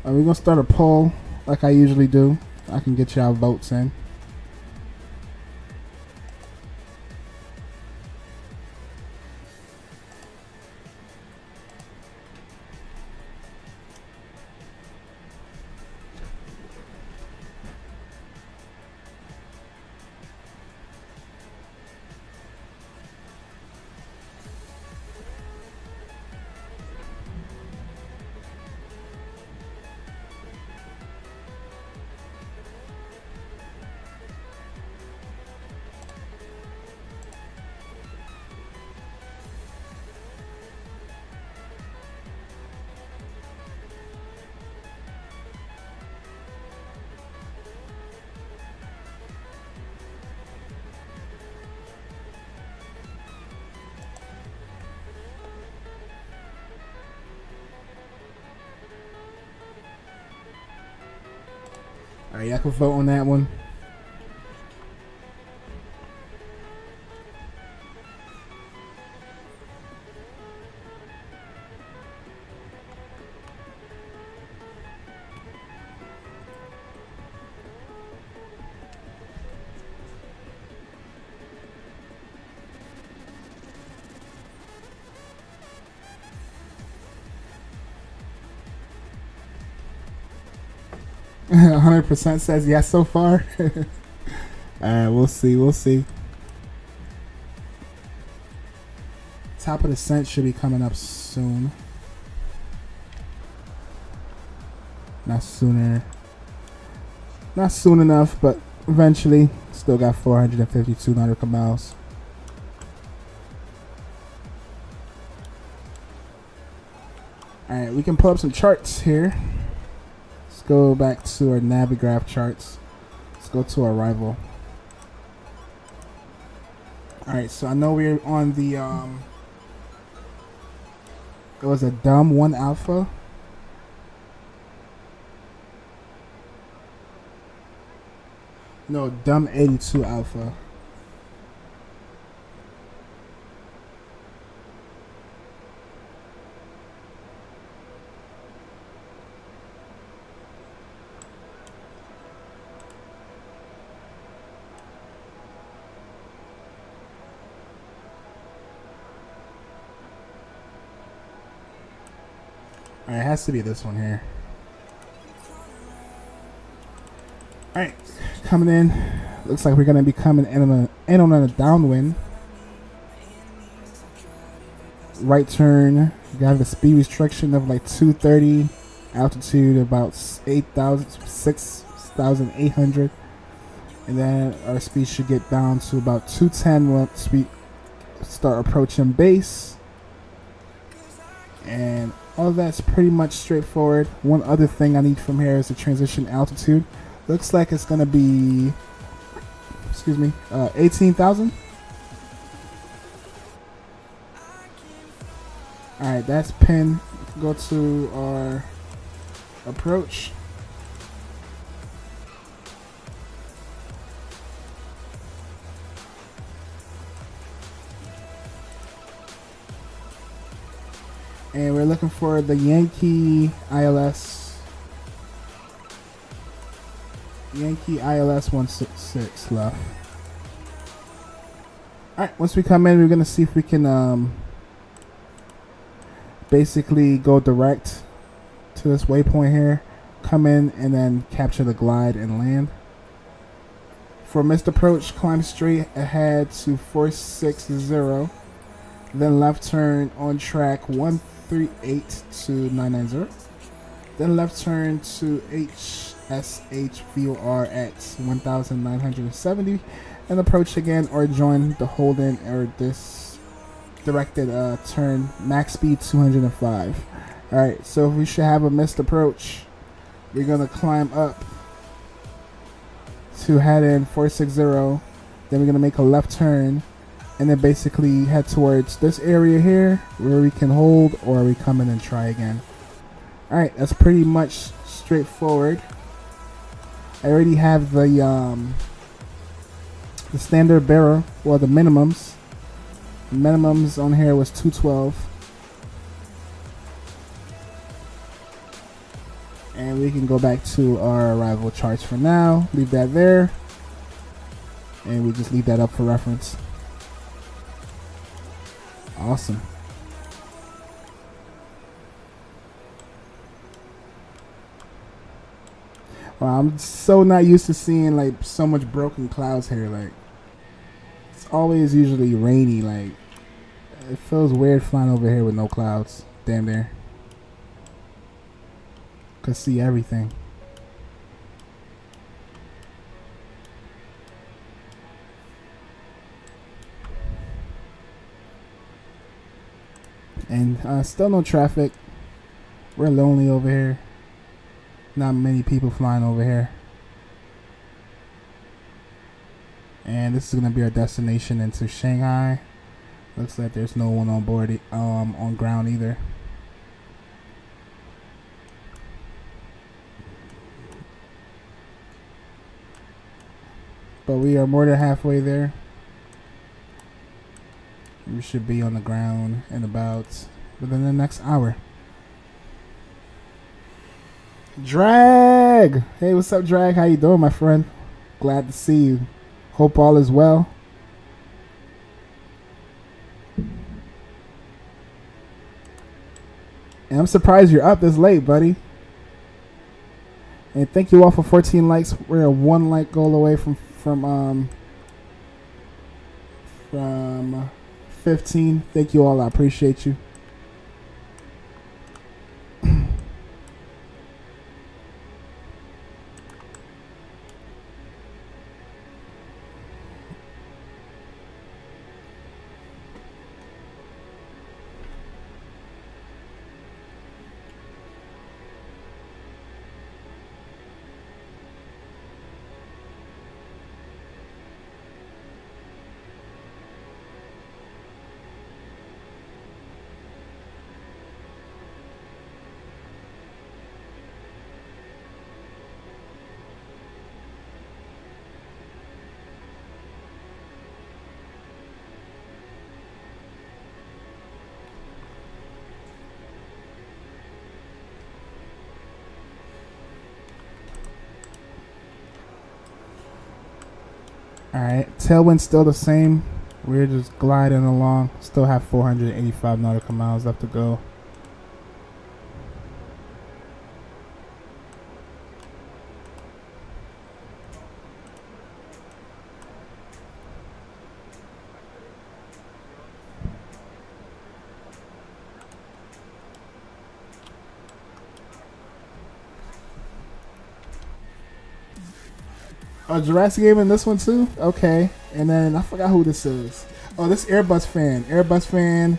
We're going to start a poll like I usually do. I can get y'all votes in. Alright, y'all can vote on that one. A 100% says yes so far. Alright, we'll see. Top of the scent should be coming up soon. Not soon enough, but eventually. Still got 452 nautical miles. Alright, we can pull up some charts here. Go back to our Navigraph charts. Let's go to arrival. Alright, so I know we're on the it was a dumb 1 alpha. No, dumb 82 alpha. Alright, it has to be this one here. Alright, coming in. Looks like we're going to be coming in on a downwind. Right turn. You have a speed restriction of like 230. Altitude about 6,800. And then our speed should get down to about 210 once we start approaching base. And all that's pretty much straightforward. One other thing I need from here is the transition altitude. Looks like it's going to be, 18,000. Alright, that's pin. Go to our approach. And we're looking for the Yankee ILS. Yankee ILS 166 left. Alright, once we come in, we're going to see if we can basically go direct to this waypoint here. Come in and then capture the glide and land. For missed approach, climb straight ahead to 460. Then left turn on track 138 to 990. Then left turn to HSH VOR at 1970. And approach again or join the hold-in or this directed turn, max speed 205. Alright, so we should have a missed approach. We're going to climb up to head in 460. Then we're going to make a left turn and then basically head towards this area here where we can hold or we come in and try again. Alright, that's pretty much straightforward. I already have the standard barrel, well, the minimums. The minimums on here was 212. And we can go back to our arrival charts for now. Leave that there. And we just leave that up for reference. Awesome. Well, I'm so not used to seeing like so much broken clouds here. Like, it's always usually rainy. Like, it feels weird flying over here with no clouds. Damn near. Could see everything. And still no traffic. We're lonely over here. Not many people flying over here. And this is gonna be our destination into Shanghai. Looks like there's no one on board on ground either. But we are more than halfway there. We should be on the ground in about within the next hour. Drag! Hey, what's up, Drag? How you doing, my friend? Glad to see you. Hope all is well. And I'm surprised you're up this late, buddy. And thank you all for 14 likes. We're a 1 like goal away from 15. Thank you all. I appreciate you. Alright, tailwind's still the same. We're just gliding along. Still have 485 nautical miles left to go. Oh, Jurassic Game in this one too? Okay. And then I forgot who this is. Oh, this Airbus fan. Airbus fan.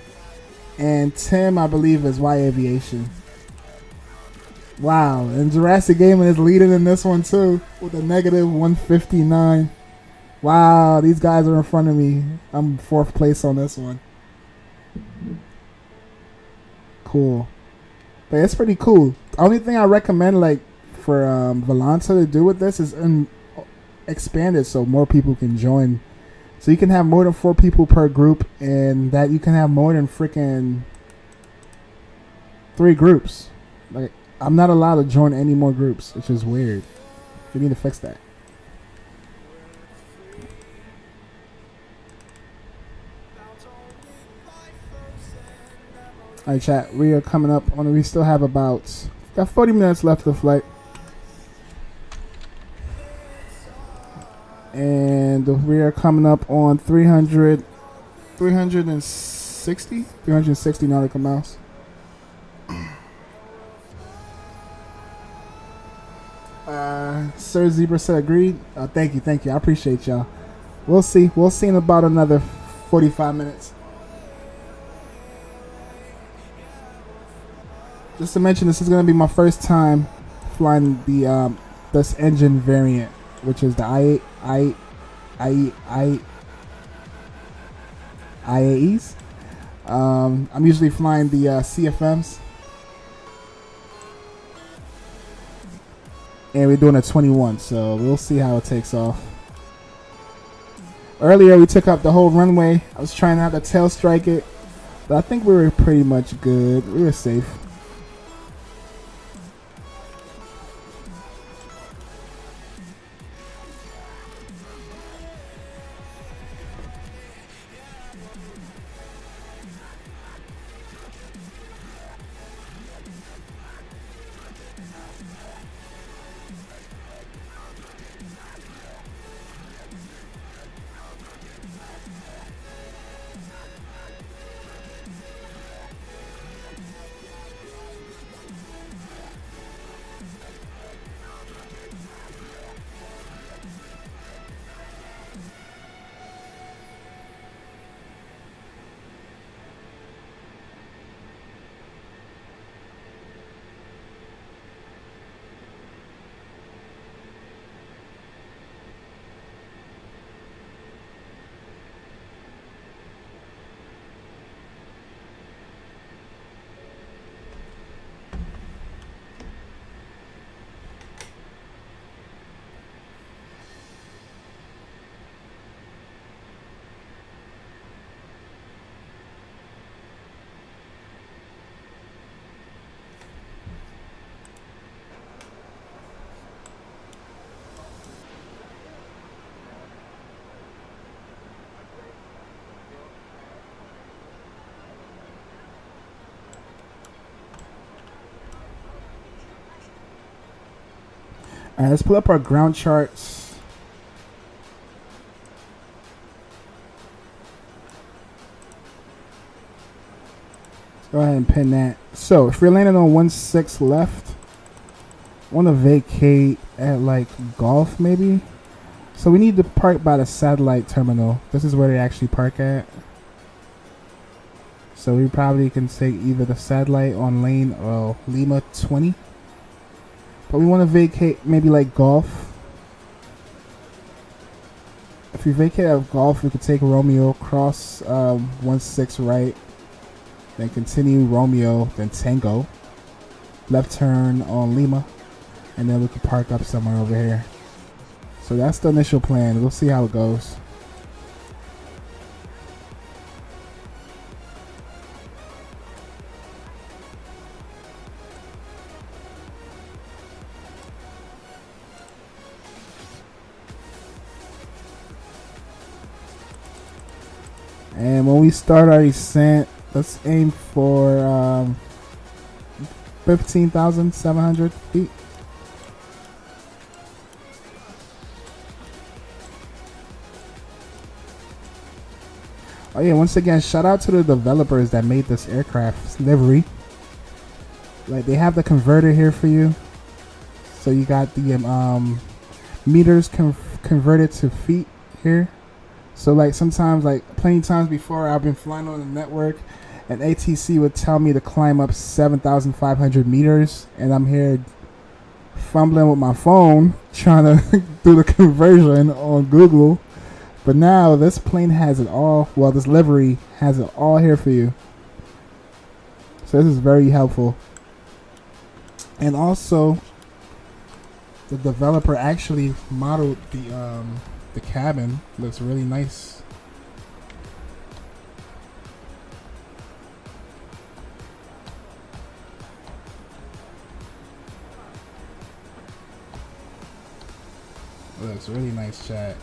And Tim, I believe, is Y Aviation. Wow. And Jurassic Gaming is leading in this one too with a negative 159. Wow, these guys are in front of me. I'm 4th place on this one. Cool. But it's pretty cool. The only thing I recommend, like, for Volanta to do with this is expand it so more people can join. So you can have more than 4 people per group, and that you can have more than freaking 3 groups. Like, I'm not allowed to join any more groups, which is weird. We need to fix that. Alright, chat. We are coming up on. We still have got 40 minutes left of the flight. And we are coming up on 360 nautical miles. Sir Zebra said agreed. Thank you. I appreciate y'all. We'll see in about another 45 minutes. Just to mention, this is going to be my first time flying the this engine variant, which is the IAEs. I'm usually flying the CFMs, and we're doing a 21, so we'll see how it takes off. Earlier, we took up the whole runway. I was trying not to tail strike it, but I think we were pretty much good. We were safe. Alright, let's pull up our ground charts. Let's go ahead and pin that. So, if you're landing on 16 left, want to vacate at like Golf maybe? So we need to park by the satellite terminal. This is where they actually park at. So we probably can take either the satellite on lane Lima 20. But we want to vacate maybe like Golf. If we vacate out of Golf, we could take Romeo, cross 16 right, then continue Romeo, then Tango, left turn on Lima, and then we could park up somewhere over here. So that's the initial plan. We'll see how it goes. And when we start our descent, let's aim for 15,700 feet. Oh yeah, once again, shout out to the developers that made this aircraft livery. Like, they have the converter here for you. So you got the meters converted to feet here. So like sometimes, like plenty times before, I've been flying on the network, and ATC would tell me to climb up 7,500 meters, and I'm here fumbling with my phone trying to do the conversion on Google. But now this plane has it all. Well, this livery has it all here for you. So this is very helpful. And also, the developer actually modeled the cabin. Looks really nice. Looks really nice, chat.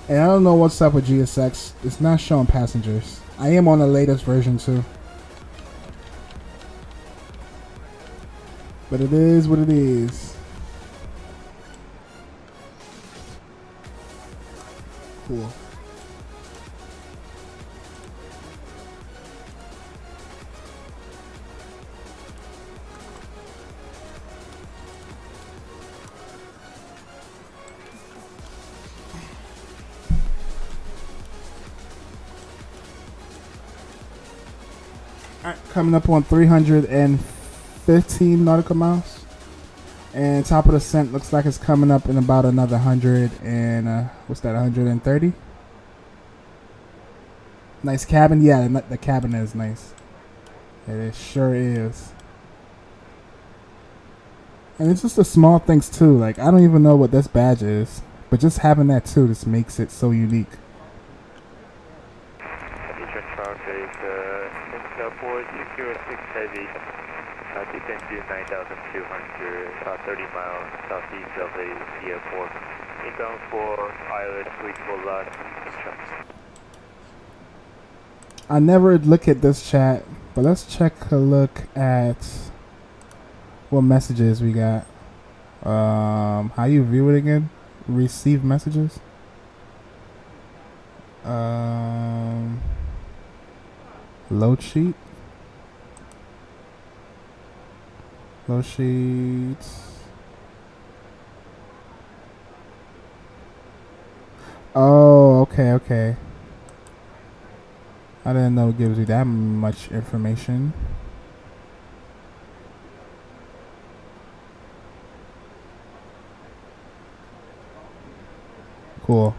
And I don't know what's up with GSX. It's not showing passengers. I am on the latest version too. But it is what it is. Cool. Alright, coming up on 315 nautical miles. And top of the scent looks like it's coming up in about another 100 and what's that, 130? Nice cabin. Yeah, the cabin is nice. It sure is. And it's just the small things too. Like, I don't even know what this badge is, but just having that too just makes it so unique. Eastern traffic, 406 heavy, descend to 9,200, 30 miles southeast of the airport. Inbound for island, reachable lot, instructions. I never look at this chat, but let's check a look at what messages we got. How you view it again? Receive messages. Load sheet. Load sheets. Oh, okay. I didn't know it gives you that much information. Cool.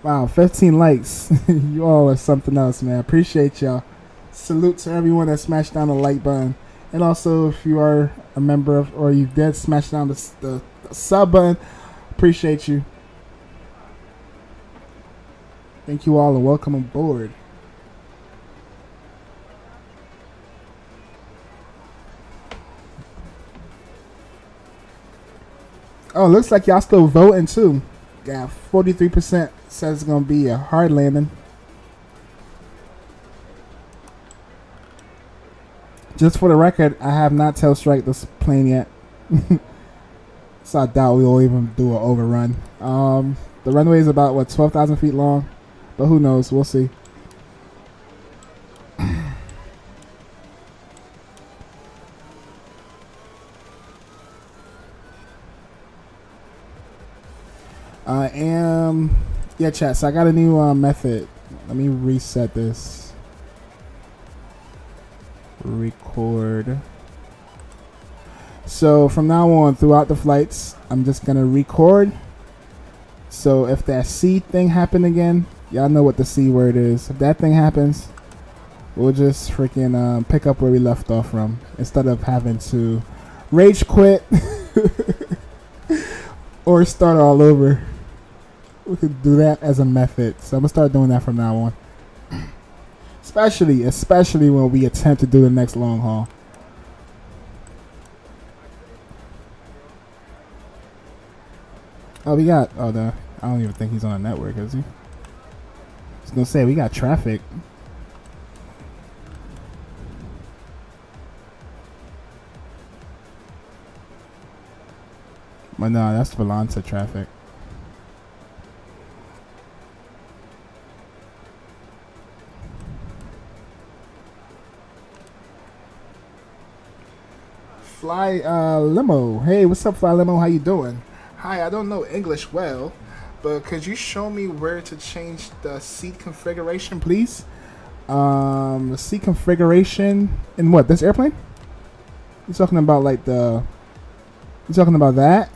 Wow, 15 likes. You all are something else, man. Appreciate y'all. Salute to everyone that smashed down the like button. And also, if you are a member of, or you did smash down the sub button, appreciate you. Thank you all and welcome aboard. Oh, looks like y'all still voting too. Got 43% says it's gonna be a hard landing. Just for the record, I have not tail strike this plane yet. So I doubt we'll even do an overrun. The runway is about, what, 12,000 feet long? But who knows? We'll see. Yeah, chat. So I got a new method. Let me reset this. Record. So from now on, throughout the flights, I'm just gonna record. So if that C thing happened again, y'all know what the C word is. If that thing happens, we'll just freaking pick up where we left off from, instead of having to rage quit or start all over. We could do that as a method. So I'm gonna start doing that from now on. Especially when we attempt to do the next long haul. Oh, we got. Oh, the. I don't even think he's on a network, is he? I was gonna say we got traffic. But no, that's Volanta traffic. Fly Limo. Hey, what's up, Fly Limo? How you doing? Hi, I don't know English well, but could you show me where to change the seat configuration, please? The seat configuration in what? This airplane? You talking about like the? You talking about that?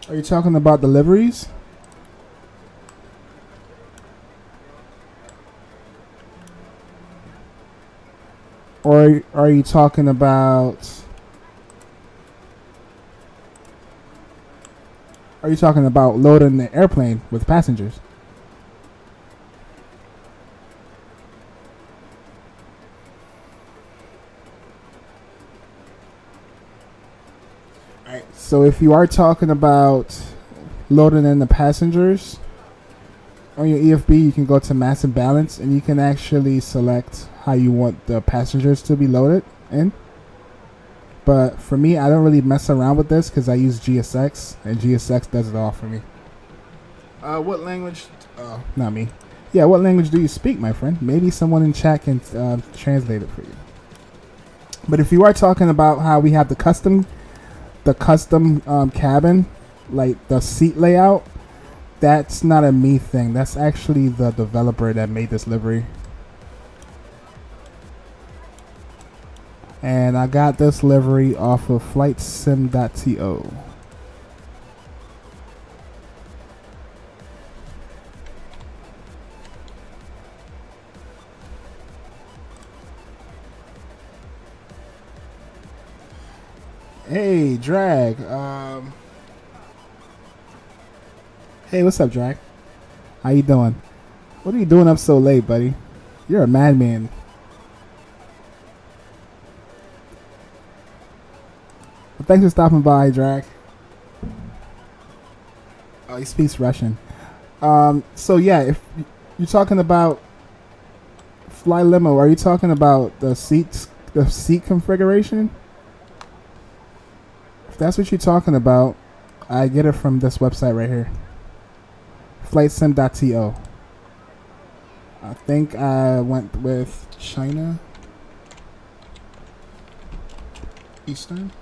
Are you talking about deliveries? Or are you talking about? Are you talking about loading the airplane with passengers? Alright, so if you are talking about loading in the passengers on your EFB, you can go to mass and balance and you can actually select how you want the passengers to be loaded in. But for me, I don't really mess around with this because I use GSX and GSX does it all for me. What language? Not me. Yeah, what language do you speak, my friend? Maybe someone in chat can translate it for you. But if you are talking about how we have the custom cabin, like the seat layout, that's not a me thing. That's actually the developer that made this livery. And I got this livery off of flightsim.to. Hey, Drag. Hey, what's up, Drag? How you doing? What are you doing up so late, buddy? You're a madman. Well, thanks for stopping by, Drag. Oh, he speaks Russian. So yeah, if you're talking about Fly Limo, are you talking about the seat configuration? If that's what you're talking about, I get it from this website right here. Flightsim.to. I think I went with China Eastern.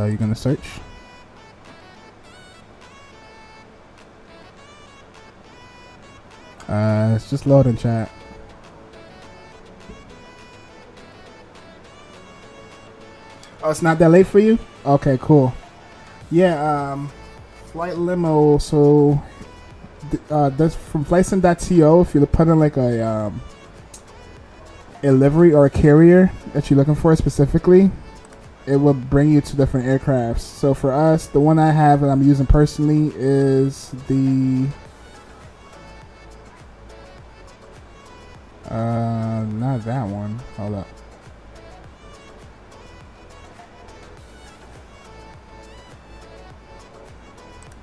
You gonna search? It's just loading, chat. Oh, it's not that late for you? Okay, cool. Yeah, Flight Limo. So, that's from flightsim.to. If you put in like a livery or a carrier that you're looking for specifically, it will bring you to different aircrafts. So for us, the one I have that I'm using personally is the not that one. Hold up.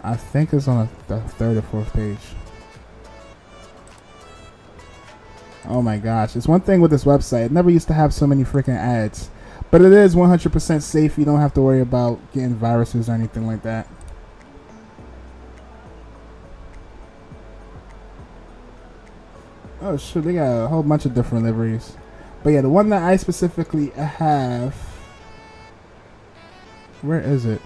I think it's on the third or fourth page. Oh my gosh. It's one thing with this website. It never used to have so many freaking ads. But it is 100% safe. You don't have to worry about getting viruses or anything like that. Oh shit, they got a whole bunch of different liveries. But yeah, the one that I specifically have... Where is it?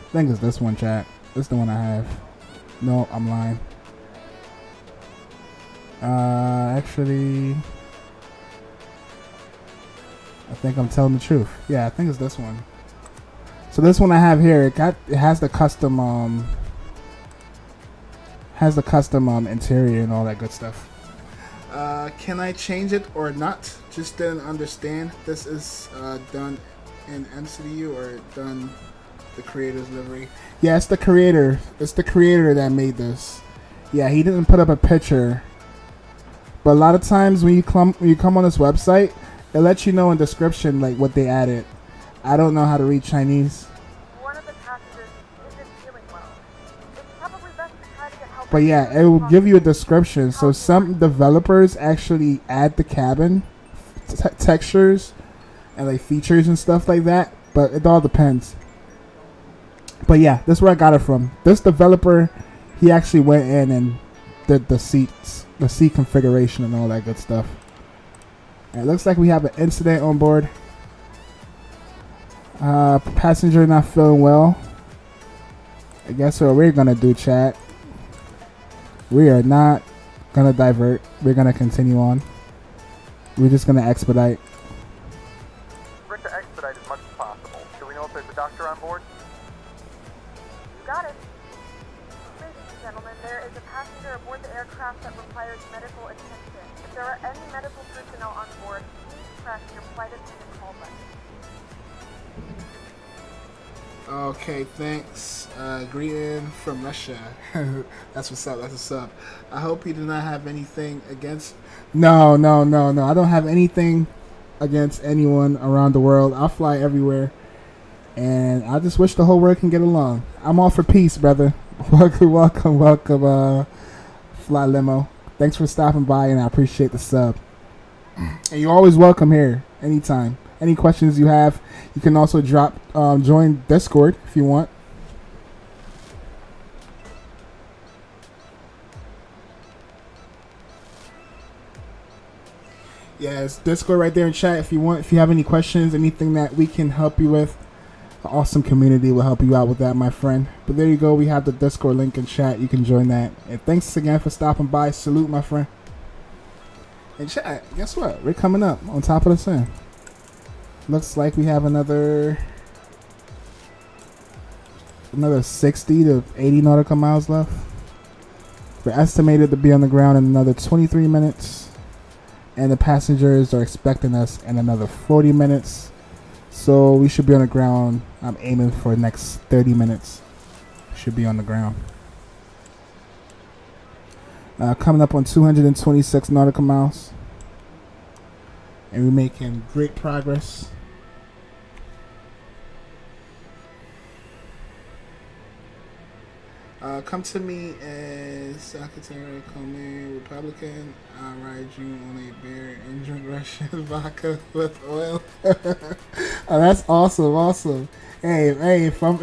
I think it's this one, chat. This is the one I have. No, I'm lying. Actually... I think I'm telling the truth. Yeah, I think it's this one. So this one I have here, it has the custom interior and all that good stuff. Can I change it or not? Just didn't understand. This is done in MCU or done the creator's livery? Yeah, it's the creator. It's the creator that made this. Yeah, he didn't put up a picture. But a lot of times when you come on this website, it lets you know in description like what they added. I don't know how to read Chinese. One of the passengers isn't feeling well. It's probably best to try to get help. But yeah, it will give you a description. So some developers actually add the cabin textures and like features and stuff like that. But it all depends. But yeah, this is where I got it from. This developer, he actually went in and did the seats, the seat configuration and all that good stuff. And it looks like we have an incident on board. Passenger not feeling well. I guess what we're gonna do, chat. We are not gonna divert. We're gonna continue on. We're just gonna expedite. We're to expedite as much as possible. Do we know if there's a doctor on board? You got it. Ladies and gentlemen, there is a passenger aboard the aircraft that requires medical attention. If there are any medical personnel on board, please press your flight attendant call button. Okay, thanks. Greeting from Russia. That's what's up. That's what's up. I hope you do not have anything against. No. I don't have anything against anyone around the world. I'll fly everywhere, and I just wish the whole world can get along. I'm all for peace, brother. Welcome, Fly Limo. Thanks for stopping by, and I appreciate the sub. And you're always welcome here, anytime. Any questions you have, you can also join Discord if you want. Yeah, it's Discord right there in chat if you want. If you have any questions, anything that we can help you with, the awesome community will help you out with that, my friend. But there you go. We have the Discord link in chat. You can join that. And thanks again for stopping by. Salute, my friend. And chat, guess what? We're coming up on top of the sun. Looks like we have another 60 to 80 nautical miles left. We're estimated to be on the ground in another 23 minutes. And the passengers are expecting us in another 40 minutes. So we should be on the ground. I'm aiming for the next 30 minutes. Should be on the ground. Coming up on 226 nautical miles. And we're making great progress. Come to me as Secretary Coleman, Republican. I'll ride you on a beer and drink Russian vodka with oil. Oh, that's awesome. Hey, if I'm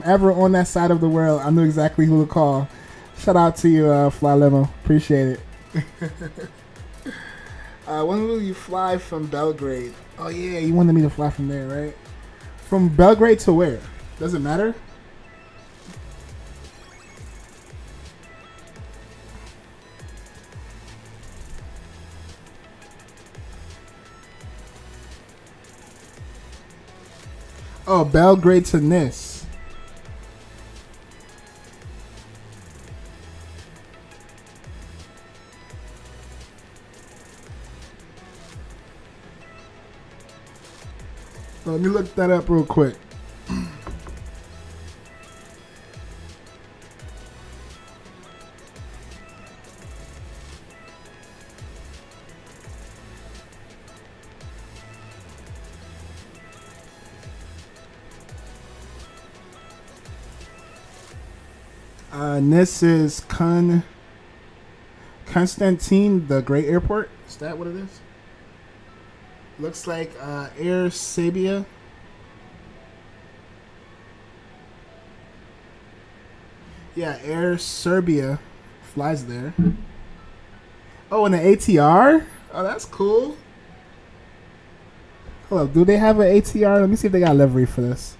ever on that side of the world, I know exactly who to call. Shout out to you, Fly Limo. Appreciate it. When will you fly from Belgrade? Oh yeah, you wanted me to fly from there, right? From Belgrade to where? Does it matter? Oh, Belgrade to Nice. Let me look that up real quick. This is Constantine, the Great Airport. Is that what it is? Looks like Air Serbia. Yeah, Air Serbia flies there. Oh, and the ATR? Oh, that's cool. Hold up, do they have an ATR? Let me see if they got livery for this.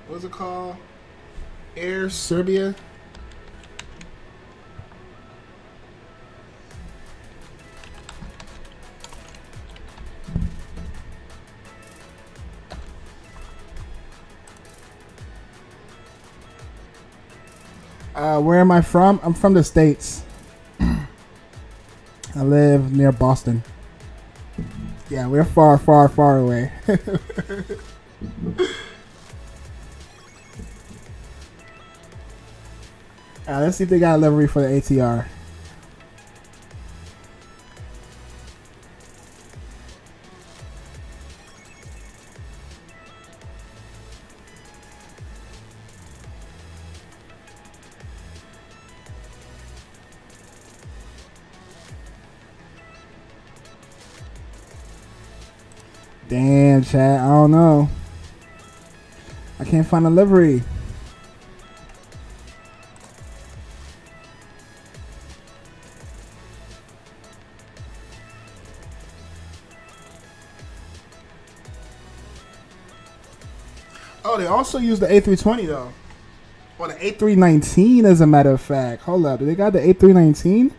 What's it called? Air Serbia. Where am I from? I'm from the States. I live near Boston. Yeah, we're far, far, far away. Let's see if they got a livery for the ATR. Damn, chat. I don't know. I can't find a livery. Oh, they also use the A320 though. Or the A319 as a matter of fact. Hold up. Do they got the A319?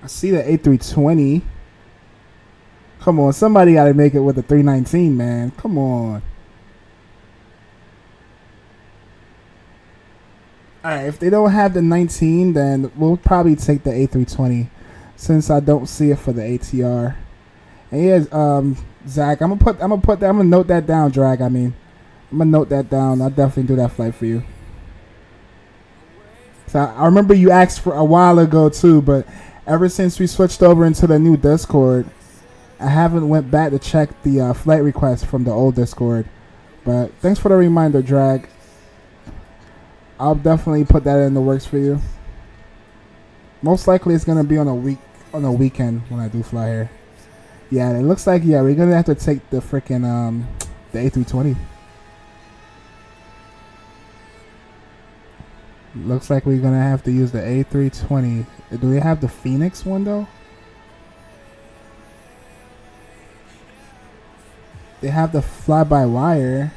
I see the A320. Come on, somebody got to make it with the 319, man. Come on. Alright, if they don't have the 19, then we'll probably take the A320, since I don't see it for the ATR. And yeah, Zach, I'm gonna note that down, Drag. I'm gonna note that down. I'll definitely do that flight for you. So I remember you asked for a while ago too, but ever since we switched over into the new Discord, I haven't went back to check the flight request from the old Discord. But thanks for the reminder, Drag. I'll definitely put that in the works for you. Most likely it's gonna be on a weekend when I do fly here. Yeah, it looks like we're gonna have to take the freaking the A320. Looks like we're gonna have to use the A320. Do they have the Fenix one though? They have the fly-by-wire.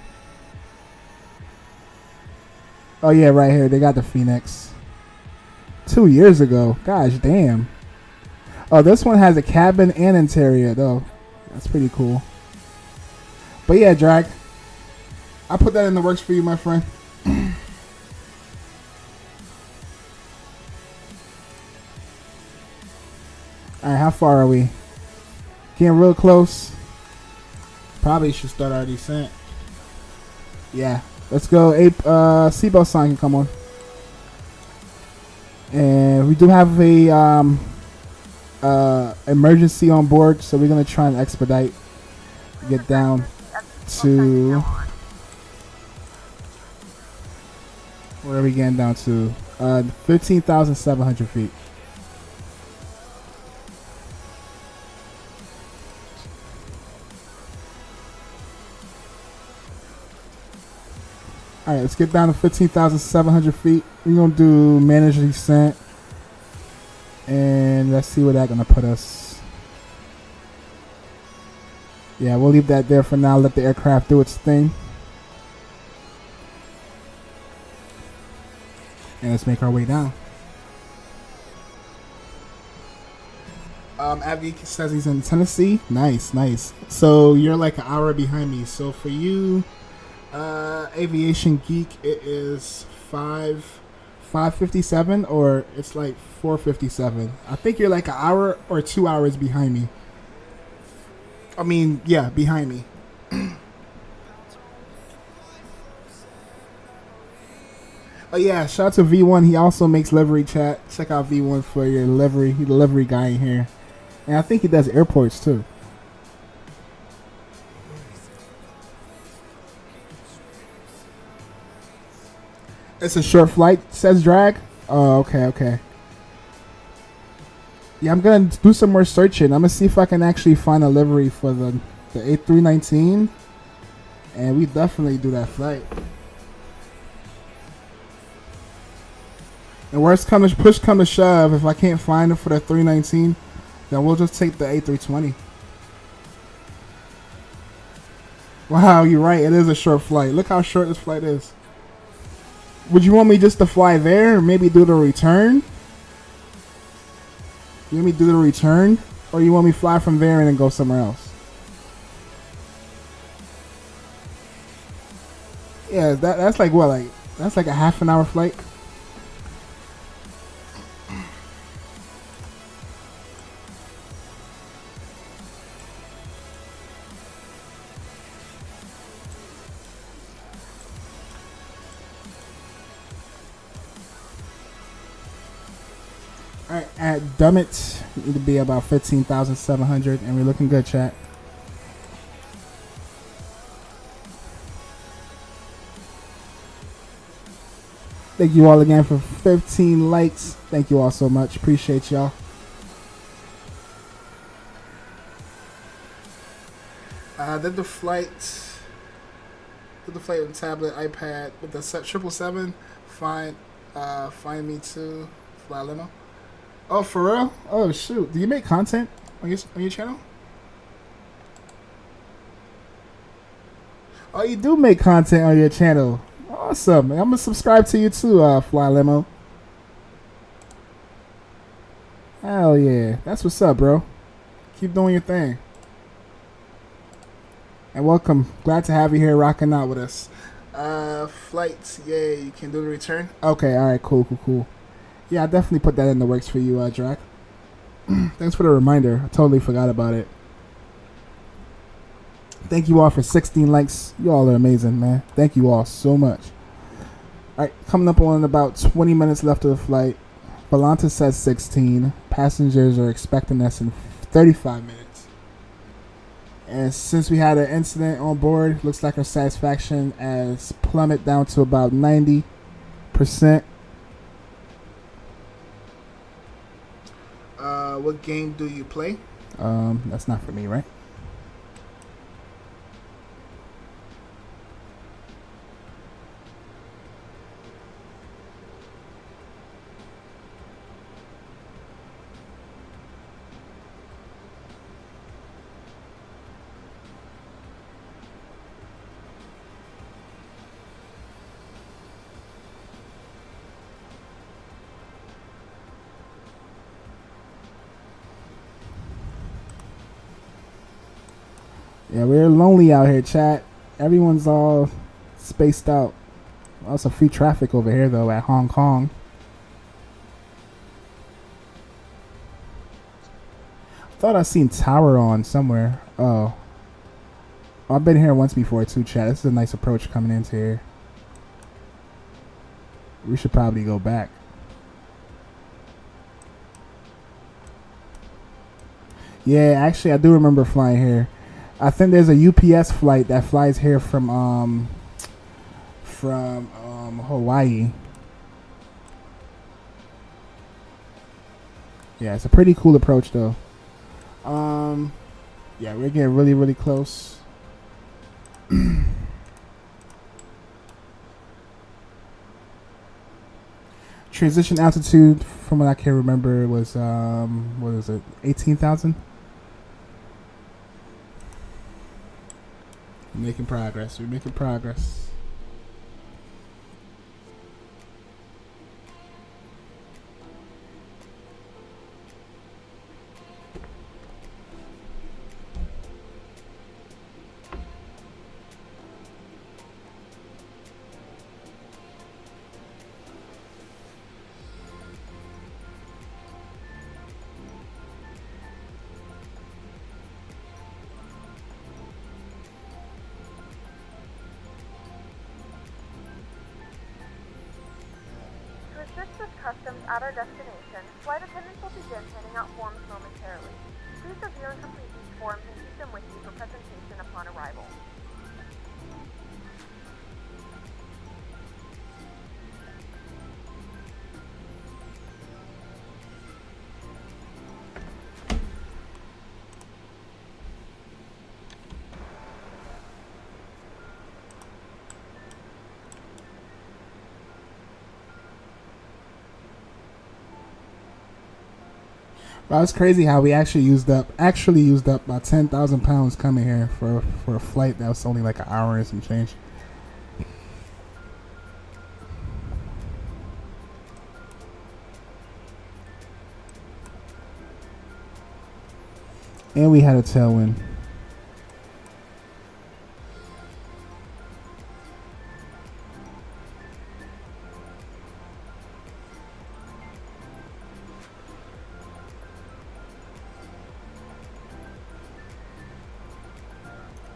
Oh yeah, right here. They got the Fenix. 2 years ago. Gosh damn. Oh, this one has a cabin and interior though. That's pretty cool. But yeah, Drag. I put that in the works for you, my friend. Alright, how far are we? Getting real close. Probably should start our descent. Yeah. Let's go. Seatbelt sign can come on. And we do have a emergency on board, so we're gonna try and expedite. Get down to where are we getting down to? 15,700 feet. Alright, let's get down to 15,700 feet. We're going to do manage descent. And let's see where that's going to put us. Yeah, we'll leave that there for now. Let the aircraft do its thing. And let's make our way down. Abby says he's in Tennessee. Nice, nice. So you're like an hour behind me. So for you... Aviation Geek, it is 5:57 or it's like 4:57. I think you're like an hour or 2 hours behind me. I mean, yeah, behind me. Oh yeah, shout out to V1. He also makes livery, chat. Check out V1 for your livery. He's the livery guy in here. And I think he does airports too. It's a short flight, says Drag. Oh, okay, okay. Yeah, I'm going to do some more searching. I'm going to see if I can actually find a livery for the A319. And we definitely do that flight. And push come to shove, if I can't find it for the 319, then we'll just take the A320. Wow, you're right. It is a short flight. Look how short this flight is. Would you want me just to fly there, or maybe do the return? You want me to do the return, or you want me to fly from there and then go somewhere else? Yeah, that's like what, that's like a half an hour flight. Alright, at Dummit, need to be about 15,700, and we're looking good, chat. Thank you all again for 15 likes. Thank you all so much. Appreciate y'all. Did the flight with tablet, iPad, with the 777. Find me to fly limo. Oh, for real? Oh, shoot. Do you make content on your channel? Oh, you do make content on your channel. Awesome. I'm going to subscribe to you too, Fly Limo. Hell yeah. That's what's up, bro. Keep doing your thing. And welcome. Glad to have you here rocking out with us. Flights. Yeah, you can do the return. Okay, alright. Cool. Yeah, I definitely put that in the works for you, Drac. Thanks for the reminder. I totally forgot about it. Thank you all for 16 likes. You all are amazing, man. Thank you all so much. Alright, coming up on about 20 minutes left of the flight. Volante says 16. Passengers are expecting us in 35 minutes. And since we had an incident on board, looks like our satisfaction has plummeted down to about 90%. What game do you play? That's not for me, right? Yeah, we're lonely out here, chat. Everyone's all spaced out. Also, free traffic over here, though, at Hong Kong. Thought I seen Tower on somewhere. Oh. I've been here once before, too, chat. This is a nice approach coming into here. We should probably go back. Yeah, actually, I do remember flying here. I think there's a UPS flight that flies here from Hawaii. Yeah, it's a pretty cool approach though. Yeah, we're getting really, really close. Transition altitude, from what I can remember, was what is it, 18,000? We're making progress. Customs at our destination, flight attendants will begin handing out forms momentarily. Please review and complete these forms and keep them with you for presentation upon arrival. Well, it's crazy how we actually used up about 10,000 pounds coming here for a flight that was only like an hour and some change. And we had a tailwind.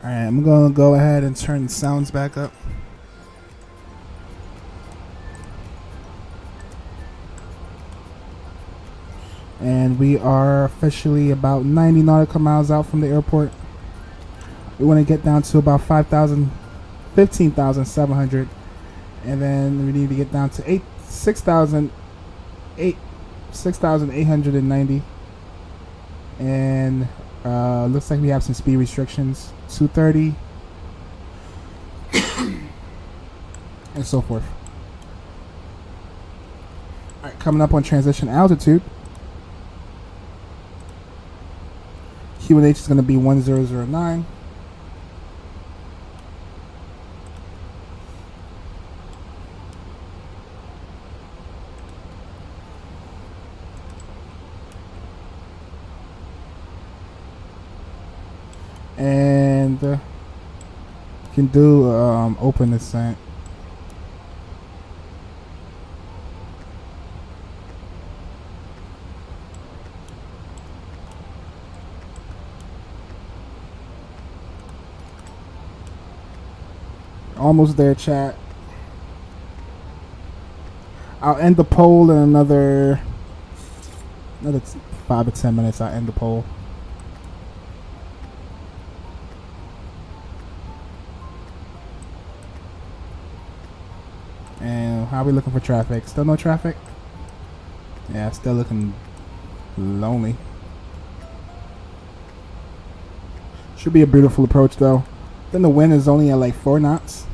Alright, I'm going to go ahead and turn the sounds back up. And we are officially about 90 nautical miles out from the airport. We want to get down to about 15,700. And then we need to get down to 6,890. And looks like we have some speed restrictions. 230. And so forth. Alright, coming up on transition altitude. QNH is going to be 1009. And you can do open descent. Almost there, chat. I'll end the poll in another 5 to 10 minutes. I'll end the poll. And how are we looking for traffic? Still no traffic? Yeah, still looking lonely. Should be a beautiful approach though. Then the wind is only at like 4 knots.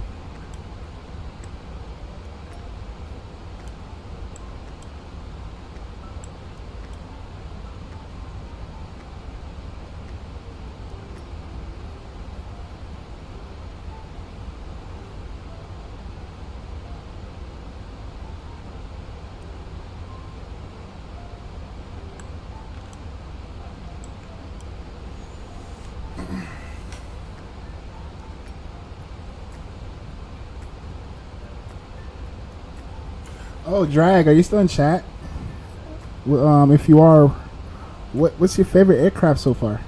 Oh, Drag, are you still in chat? If you are, what's your favorite aircraft so far?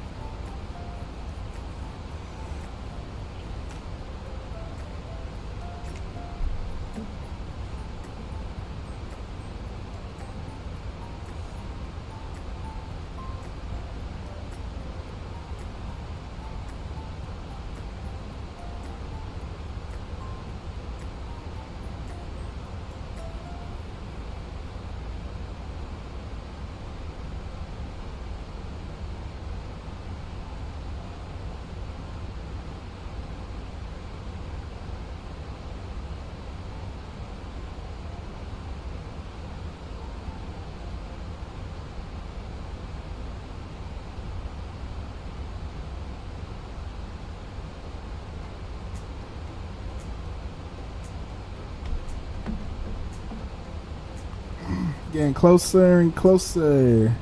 Getting closer and closer.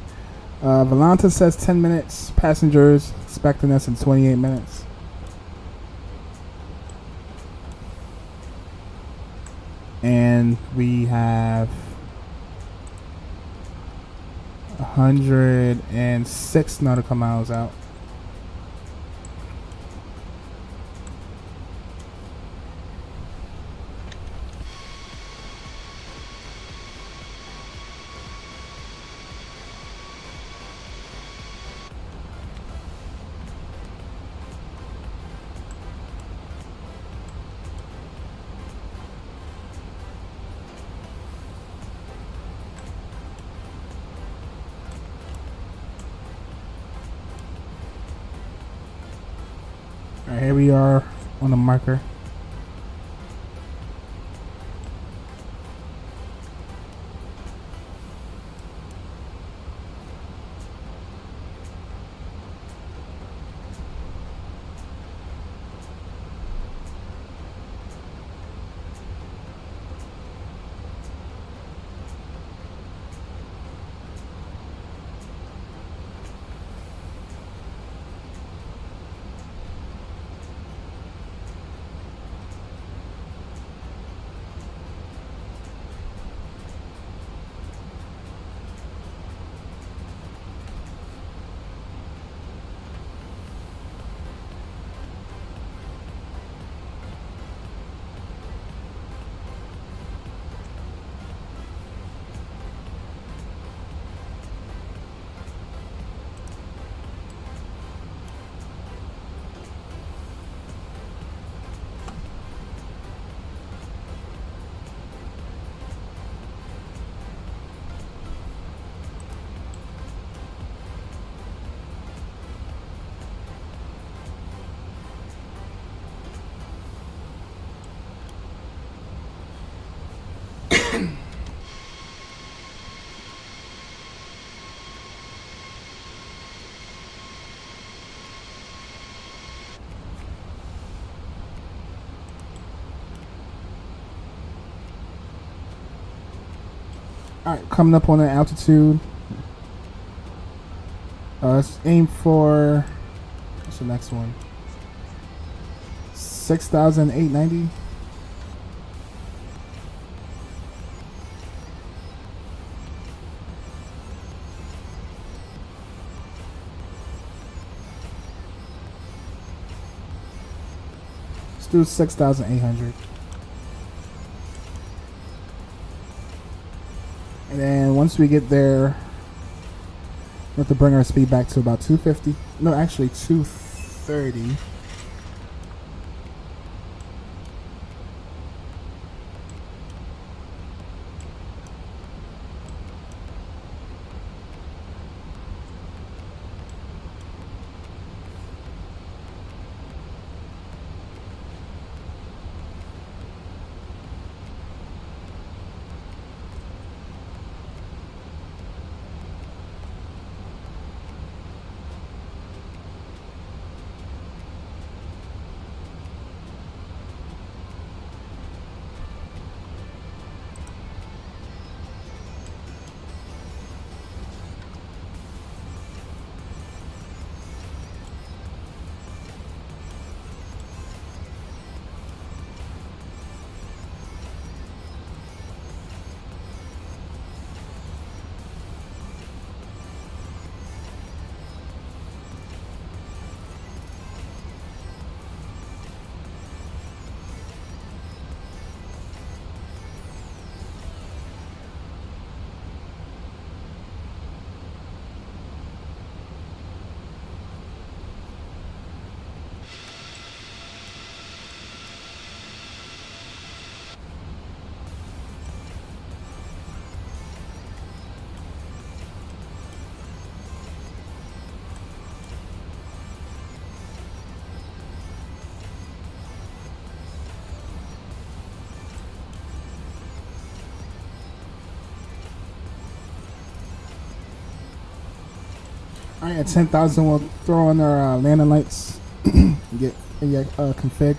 Volanta says 10 minutes. Passengers expecting us in 28 minutes. And we have 106 nautical miles out. Alright, here we are on the marker. Alright, coming up on the altitude. Let's aim for, what's the next one? 6,890. Let's do 6,800. And then once we get there, we have to bring our speed back to about 250. No, actually 230. Alright, at 10,000 we'll throw on our landing lights. get config.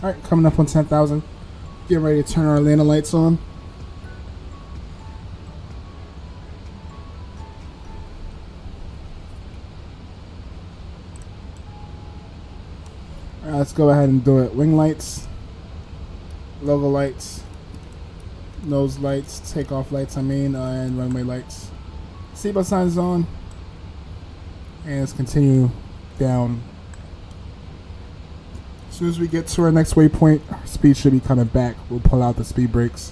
Alright, coming up on 10,000. Getting ready to turn our landing lights on. Alright, let's go ahead and do it. Wing lights, logo lights, Nose lights, takeoff lights, and runway lights. Seatbelt sign is on. And let's continue down. As soon as we get to our next waypoint, our speed should be coming back. We'll pull out the speed brakes.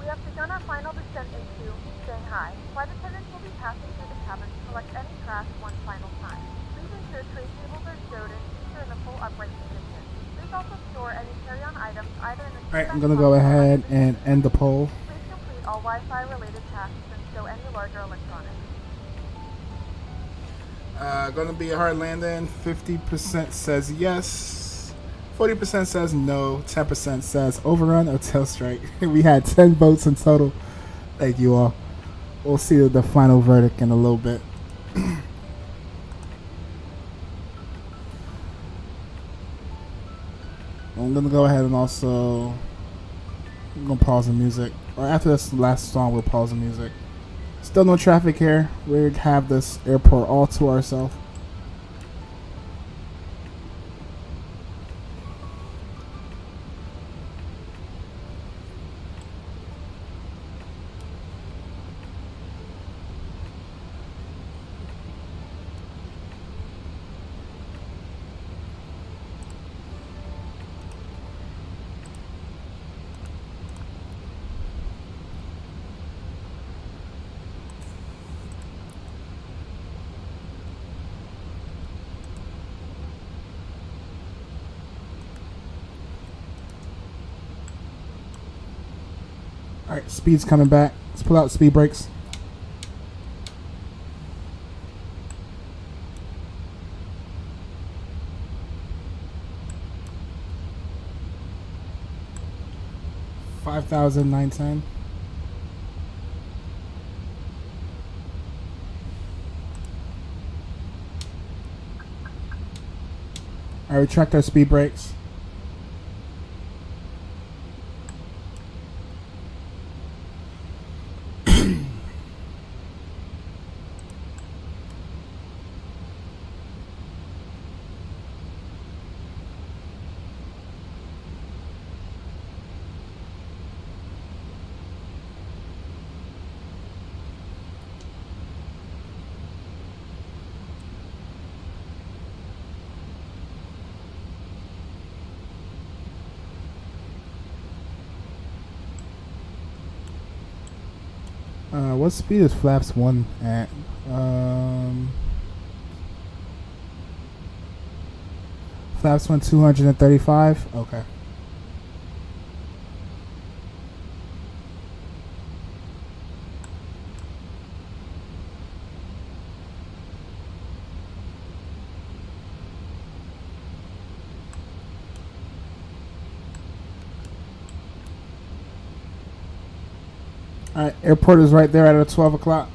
We have begun our final descent into Shanghai. Flight attendants will be passing through the cabin to collect any trash one final time. Please ensure tray tables are stowed and seats are in a full upright position. Please also store any carry-on items either in the Alright, I'm gonna go ahead and end the poll. Please complete all Wi-Fi related tasks and stow any larger electronics. Gonna be a hard landing. 50% says yes. 40% says no. 10% says overrun or tail strike. We had 10 votes in total. Thank you all. We'll see the final verdict in a little bit. I'm gonna go ahead and also I'm gonna pause the music. Or after this last song, we'll pause the music. Still no traffic here. We have this airport all to ourselves. Alright, speed's coming back. Let's pull out speed brakes. $5,910. Alright, retract our speed brakes. What speed is flaps 1 at? Flaps 1 235. Okay. Alright, airport is right there at 12 o'clock.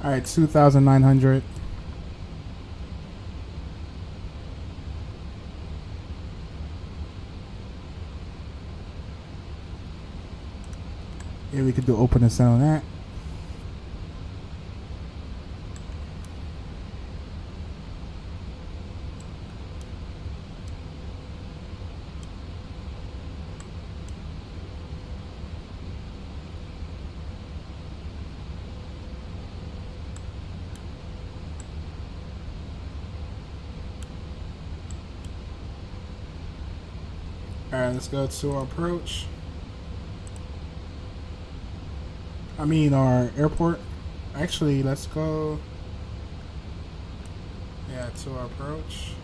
Alright, 2,900. Yeah, we could do open and set on that. Alright, let's go to our approach. I mean our airport. Actually, let's go to our approach.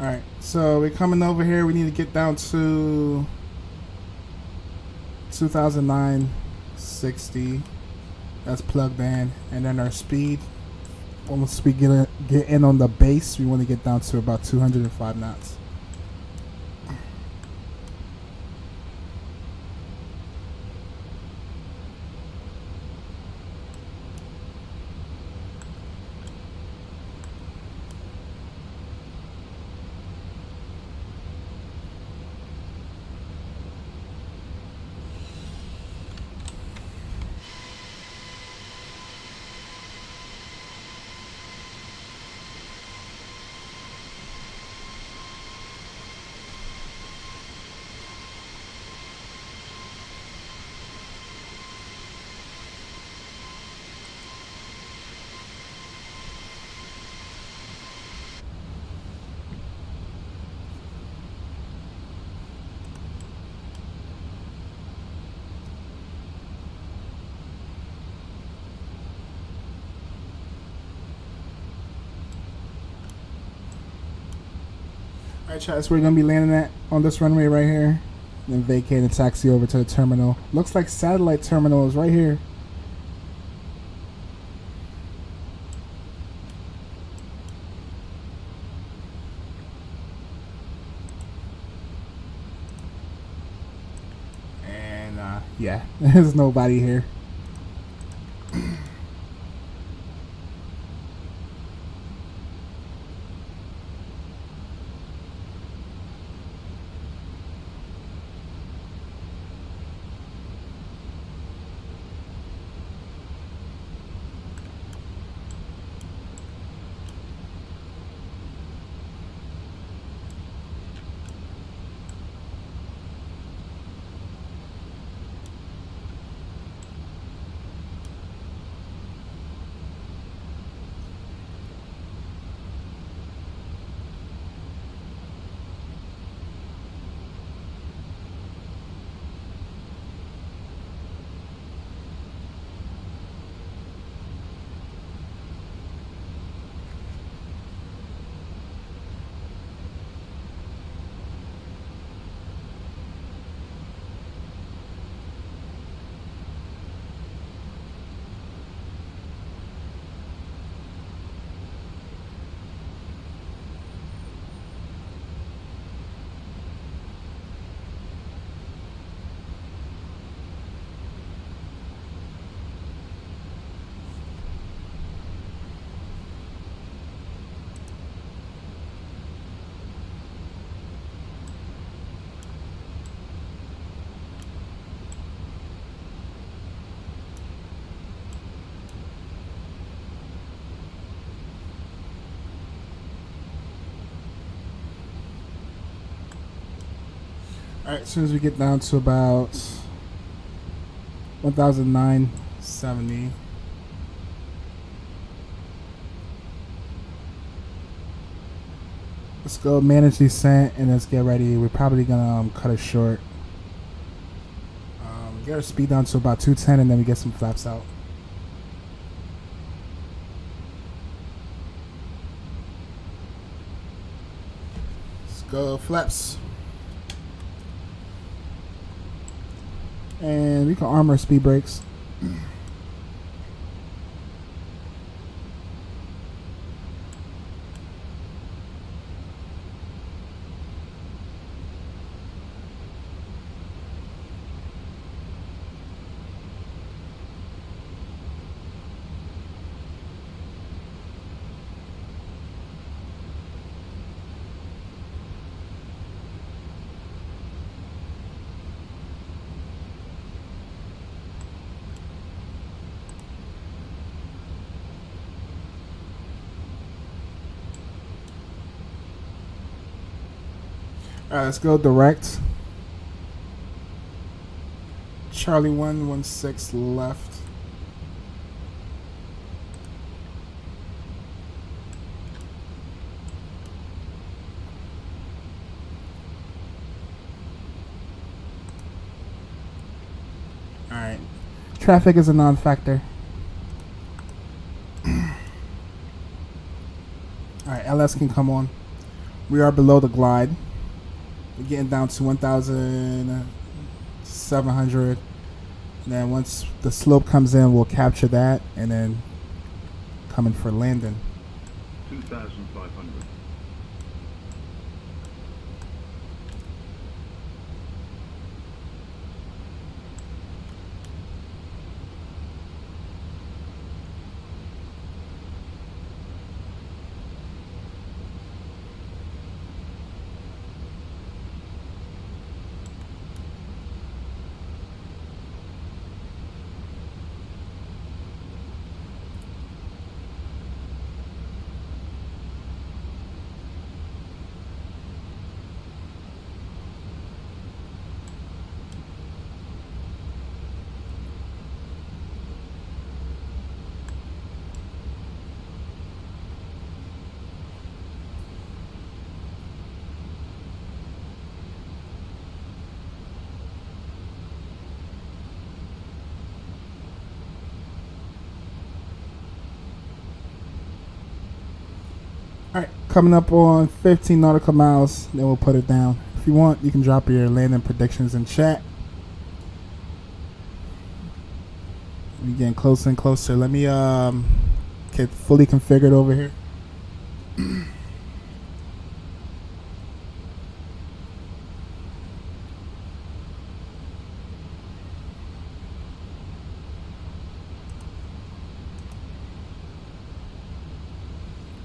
Alright, so we're coming over here. We need to get down to 2009 60. That's plugged in, and then our speed. Once we get in on the base, we want to get down to about 205 knots. Alright, chat, so we're going to be landing at on this runway right here. Then vacate and taxi over to the terminal. Looks like satellite terminal is right here. And, yeah, there's nobody here. Alright, as soon as we get down to about 1,970. Let's go manage descent and let's get ready. We're probably gonna cut it short. Get our speed down to about 210 and then we get some flaps out. Let's go flaps. And we can arm our speed brakes. Alright, let's go direct. Charlie 116 left. Alright. Traffic is a non-factor. Alright, LS can come on. We are below the glide. We're getting down to 1,700. Then once the slope comes in, we'll capture that and then come in for landing. 2,500. Alright, coming up on 15 nautical miles, then we'll put it down. If you want, you can drop your landing predictions in chat. We're getting closer and closer. Let me get fully configured over here.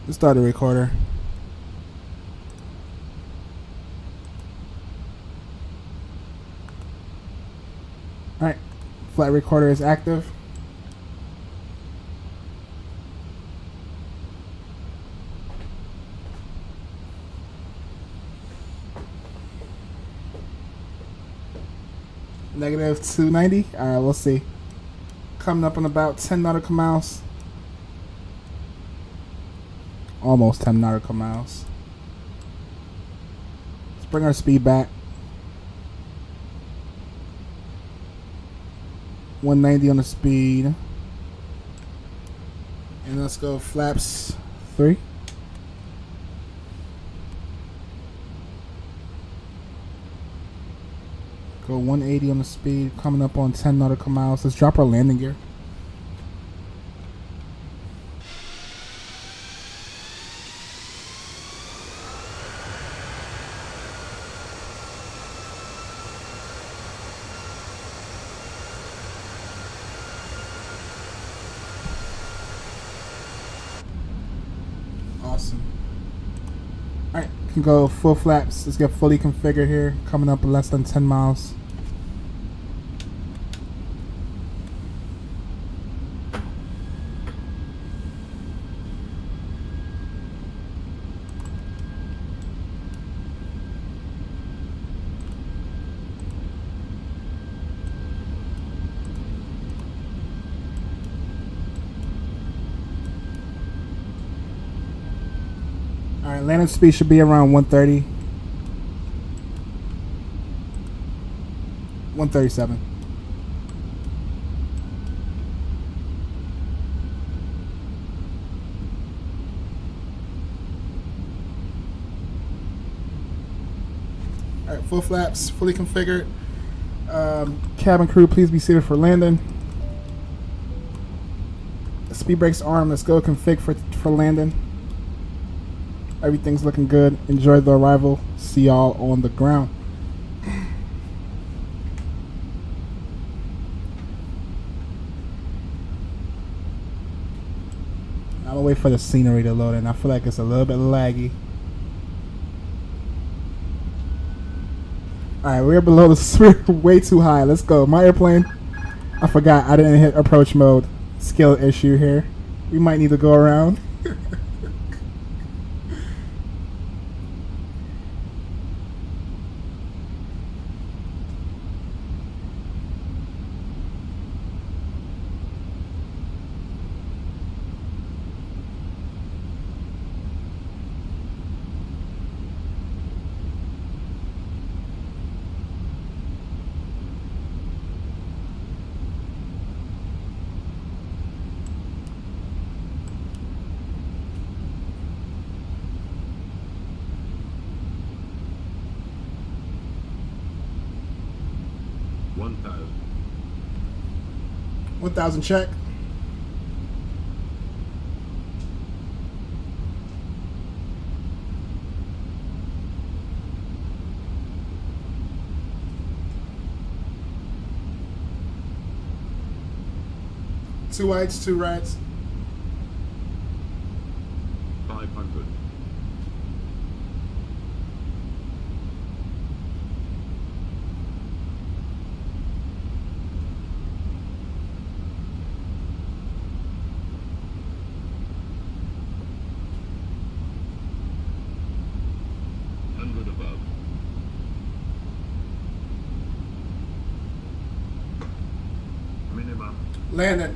Let's start the recorder. Alright, flight recorder is active. Negative 290. Alright, we'll see. Coming up on about 10 nautical miles. Almost 10 nautical miles. Let's bring our speed back. 190 on the speed. And let's go flaps 3. Go 180 on the speed. Coming up on 10 nautical miles. Let's drop our landing gear. Awesome. Alright, can go full flaps. Let's get fully configured here. Coming up in less than 10 miles. Alright, landing speed should be around 130. 137. Alright, full flaps, fully configured. Cabin crew, please be seated for landing. Speed brakes arm, let's go config for landing. Everything's looking good. Enjoy the arrival. See y'all on the ground. I'm gonna wait for the scenery to load in. I feel like it's a little bit laggy. Alright, we're below the we're way too high. Let's go. My airplane. I forgot I didn't hit approach mode. Skill issue here. We might need to go around. 1,000 check. Two whites, two reds. 500. Hundred above. Minimum. Landon.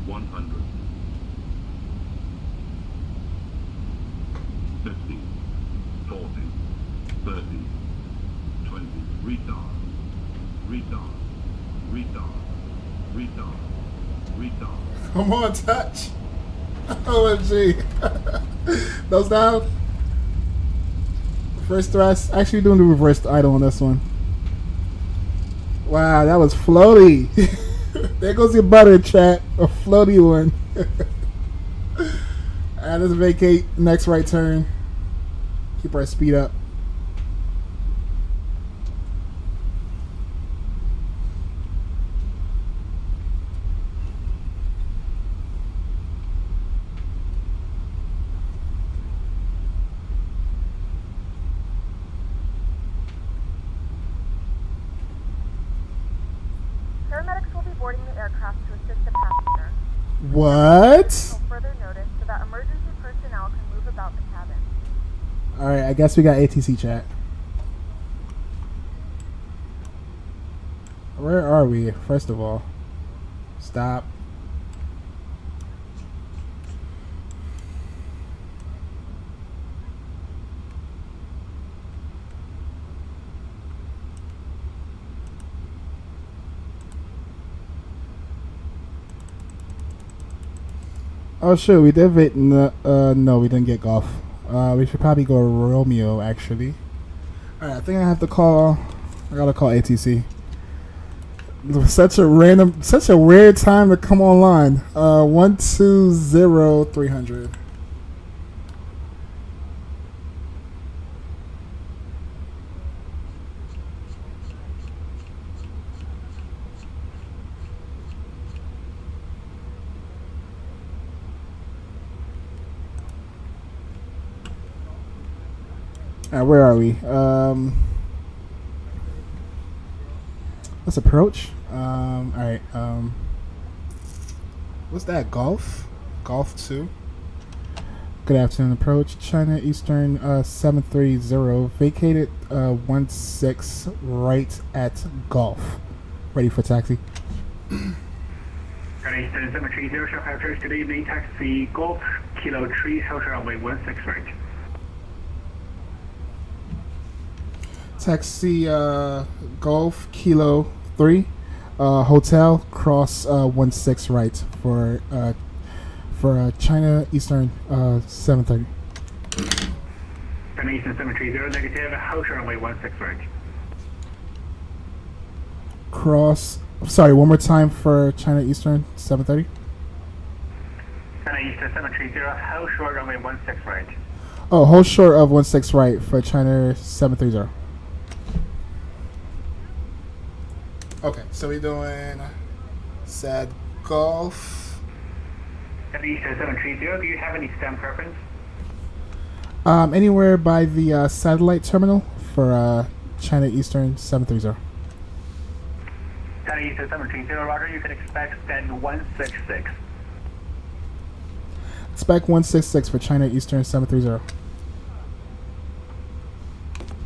100. 50. 40. 30. 20. Retard. Retard. Retard. Retard. Retard. Come on, touch. OMG. Those down. First thrust. Actually doing the reverse idle on this one. Wow, that was floaty. There goes your butter, chat. A floaty one. Alright, let's vacate. Next right turn. Keep our speed up. Paramedics will be boarding the aircraft to assist the passenger. What? Until further notice so that emergency personnel can move about the cabin. Alright, I guess we got ATC chat. Where are we, first of all? Stop. Oh shoot, we did it. No, we didn't get golf. We should probably go Romeo actually. Alright, I think I have to call. I gotta call ATC. Such a weird time to come online. 120-300. Where are we? Let's approach. Alright. What's that? Golf? Golf 2. Good afternoon. Approach China Eastern 730. Vacated 16 right at Golf. Ready for taxi. China Eastern 730, Shanghai Approach. Good evening. Taxi Golf Kilo 3, Hotel runway 16 right. Taxi Golf Kilo 3, Hotel Cross 16 right for China Eastern 730. China Eastern 730, negative, Hotel runway 16 right. Cross. Sorry, one more time for China Eastern 730. China Eastern 730, hold short runway 16 right. Oh, hold short of 16 right for China 730. Okay, so we're doing SAD Golf. China Eastern 730, do you have any stem preference? Anywhere by the satellite terminal for China Eastern 730. China Eastern 730, Roger, you can expect stand 166. Spec 166 for China Eastern 730.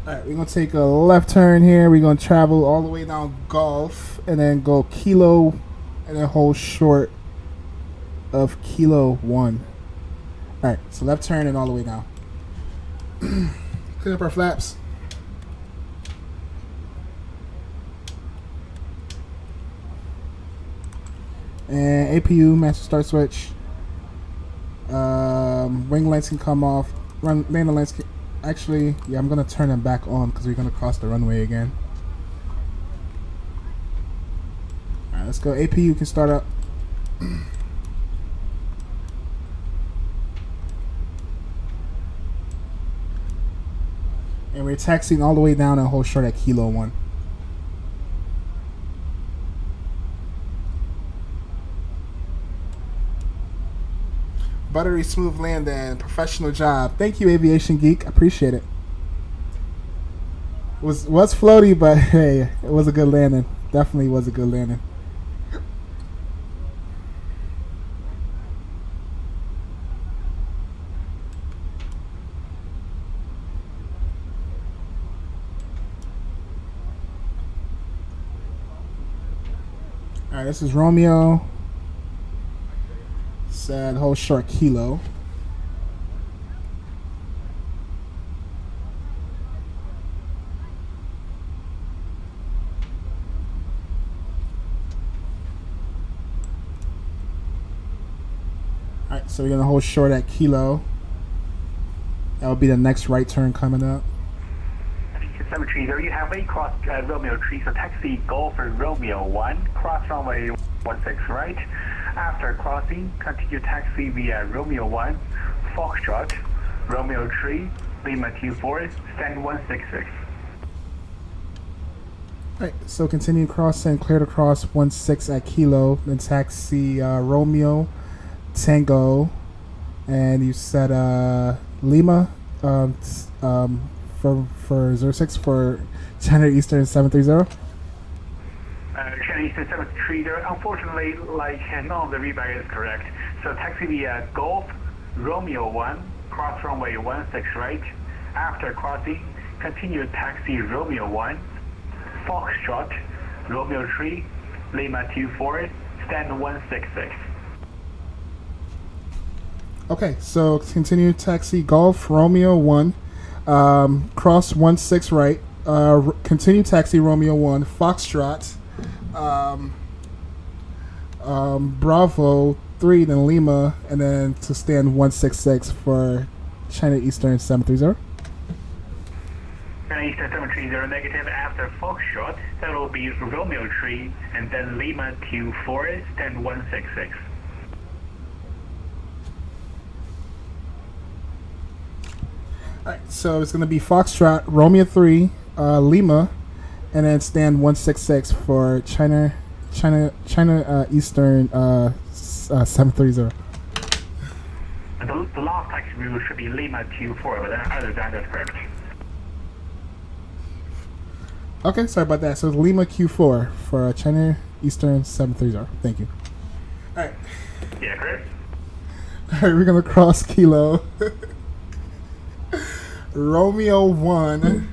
Alright, we're going to take a left turn here. We're going to travel all the way down Golf and then go Kilo and then hold short of Kilo 1. Alright, so left turn and all the way down. Clean up our flaps. And APU, master start switch. Wing lights can come off. Main lights Actually, yeah, I'm gonna turn them back on because we're gonna cross the runway again. Alright, let's go. AP, you can start up. And we're taxiing all the way down and hold short at Kilo 1. Buttery smooth landing, professional job. Thank you, Aviation Geek. Appreciate it. Was floaty, but hey, it was a good landing. Definitely was a good landing. Alright, this is Romeo. Said hold short Kilo. Alright, so we're gonna hold short at Kilo. That will be the next right turn coming up. 730, you have a cross Romeo 3, so taxi Golf for Romeo 1, cross runway 16 right. After crossing, continue taxi via Romeo 1, Foxtrot, Romeo 3, Lima 24, stand 166. Alright, so continue crossing, clear to cross 16 at Kilo, then taxi Romeo, Tango, and you said Lima for 06 for China Eastern 730. China Eastern 730, unfortunately, like none of the readback is correct. So taxi via Golf, Romeo 1, cross runway 16 right. After crossing, continue taxi Romeo 1, Foxtrot, Romeo 3, Lima 24, stand 166. Okay, so continue taxi Golf, Romeo 1, cross 16 right, continue taxi Romeo 1, Foxtrot, Bravo 3, then Lima, and then to stand 166 for China Eastern 730. China Eastern 730 negative after Foxtrot, that will be Romeo 3, and then Lima 24, stand 166. Alright, so it's going to be Foxtrot, Romeo 3, Lima, and then stand 166 for China Eastern 730. The last taxi route should be Lima 24, but other than that's correct. Okay, sorry about that. So it's Lima Q4 for China Eastern 730. Thank you. Alright. Yeah, correct. Alright, we're going to cross Kilo. Romeo 1,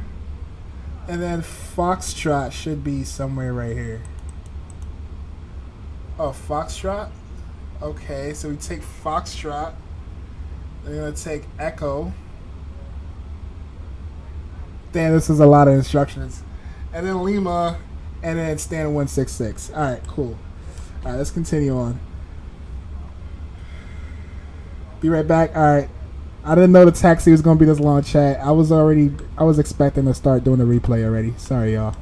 and then Foxtrot should be somewhere right here. Oh, Foxtrot? Okay, so we take Foxtrot, then we're going to take Echo. Damn, this is a lot of instructions. And then Lima, and then stand 166. Alright, cool. Alright, let's continue on. Be right back. Alright. I didn't know the taxi was going to be this long, chat. I was expecting to start doing the replay already. Sorry, y'all.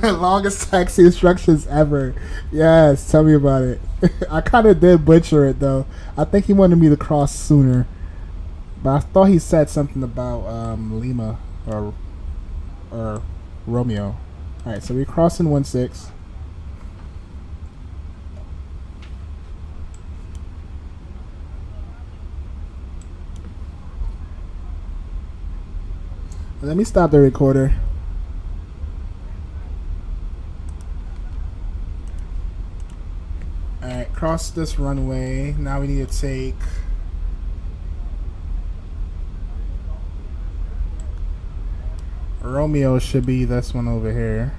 Longest taxi instructions ever. Yes, tell me about it. I kind of did butcher it, though. I think he wanted me to cross sooner. But I thought he said something about Lima or Romeo. Alright, so we're crossing 16. Let me stop the recorder. Alright, cross this runway. Now we need to take... Romeo should be this one over here.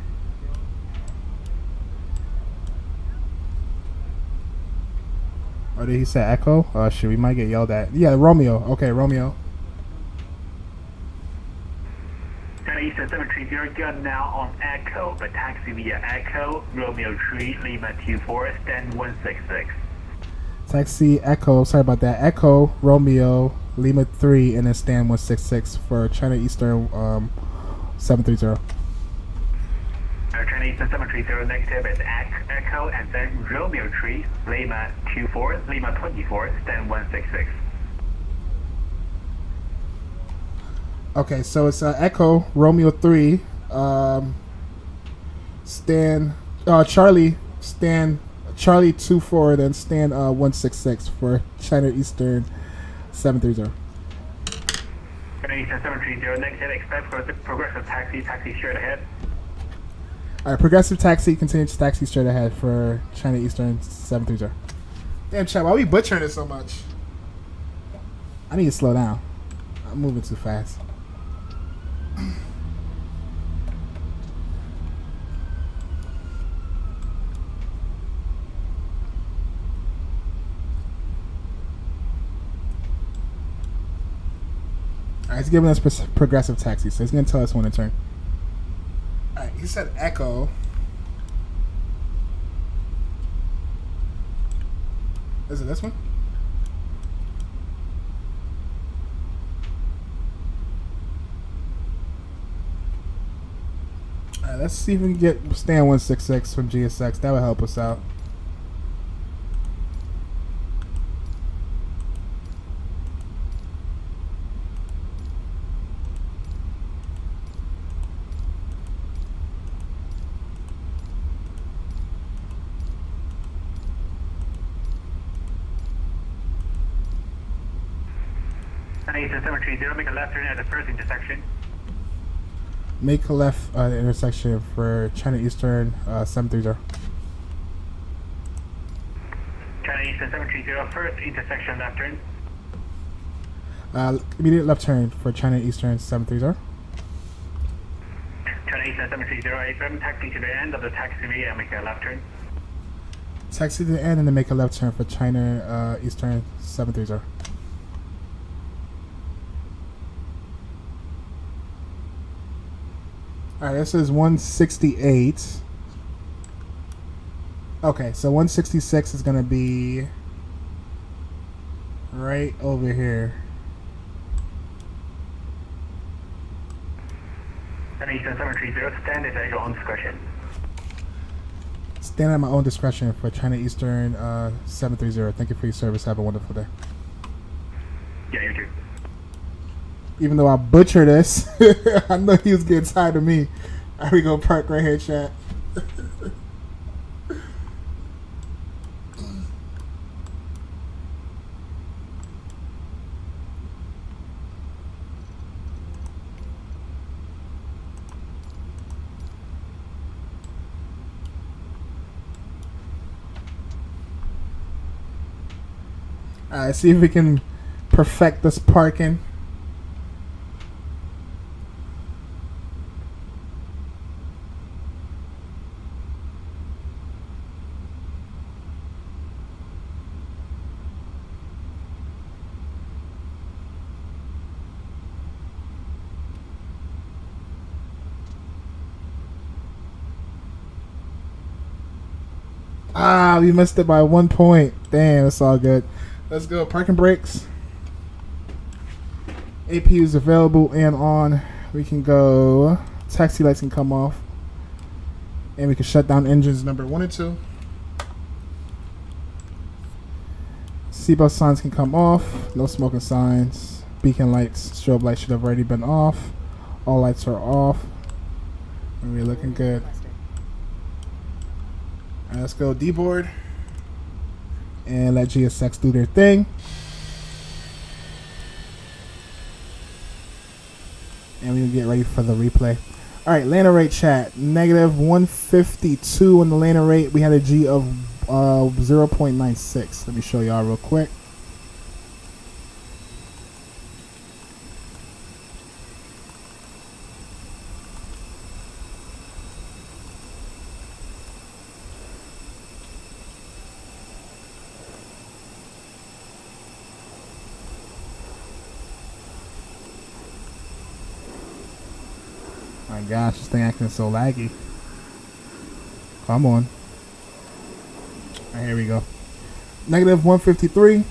Or did he say Echo? Oh shit, we might get yelled at. Yeah, Romeo. Okay, Romeo. China Eastern 730, you are now on Echo, but taxi via Echo, Romeo 3, Lima 24, stand 166. Taxi Echo, sorry about that. Echo, Romeo, Lima 3, and then stand 166 for China Eastern 730. China Eastern 730, negative is Echo, and then Romeo 3, Lima 24, Lima 24, stand 166. Okay, so it's Echo, Romeo 3, stand, Charlie, stand, Charlie 24, then stand 166 for China Eastern 730. China Eastern 730, negative, expect for the progressive taxi straight ahead. Alright, progressive taxi, continue to taxi straight ahead for China Eastern 730. Damn, chat, why are we butchering it so much? I need to slow down. I'm moving too fast. Alright, he's giving us progressive taxi, so he's going to tell us when to turn. Alright, he said Echo. Is it this one? Alright, let's see if we can get stand 166 from GSX. That would help us out. Eastern 730, make a left turn at the first intersection. Make a left intersection for China Eastern 730. China Eastern 730, first intersection left turn. Immediate left turn for China Eastern 730. China Eastern 730, FM, taxi to the end of the taxiway and make a left turn. Taxi to the end and then make a left turn for China Eastern 730. Alright, this is 168. Okay, so 166 is going to be right over here. China Eastern 730, stand is at your own discretion. Stand at my own discretion for China Eastern 730. Thank you for your service. Have a wonderful day. Yeah, you too. Even though I butchered this, I know he was getting tired of me. Alright, we go park right here, chat. Alright, see if we can perfect this parking. Ah, we missed it by 1 point. Damn, it's all good. Let's go. Parking brakes. AP is available and on. We can go. Taxi lights can come off. And we can shut down engines number 1 and 2. Seatbelt signs can come off. No smoking signs. Beacon lights, strobe lights should have already been off. All lights are off. And we're looking good. Alright, let's go D-board. And let GSX do their thing. And we can get ready for the replay. Alright, Lana rate chat. Negative 152 on the Lana rate. We had a G of 0.96. Let me show y'all real quick. My gosh, this thing acting so laggy. Come on. Alright, here we go. Negative 153.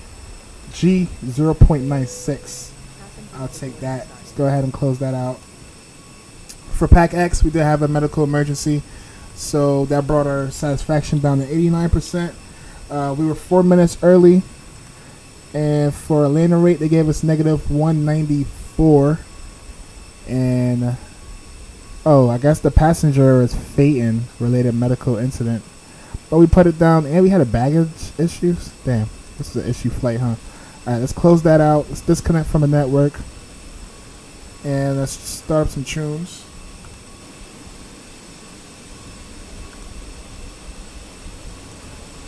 G 0.96. I'll take that. Let's go ahead and close that out. For Pack X, we did have a medical emergency, so that brought our satisfaction down to 89%. We were 4 minutes early, and for a landing rate, they gave us negative 194. And oh, I guess the passenger is Phaeton related medical incident, but we put it down, and we had a baggage issues. Damn, this is an issue flight, huh? All right, let's close that out. Let's disconnect from the network, and let's start up some tunes.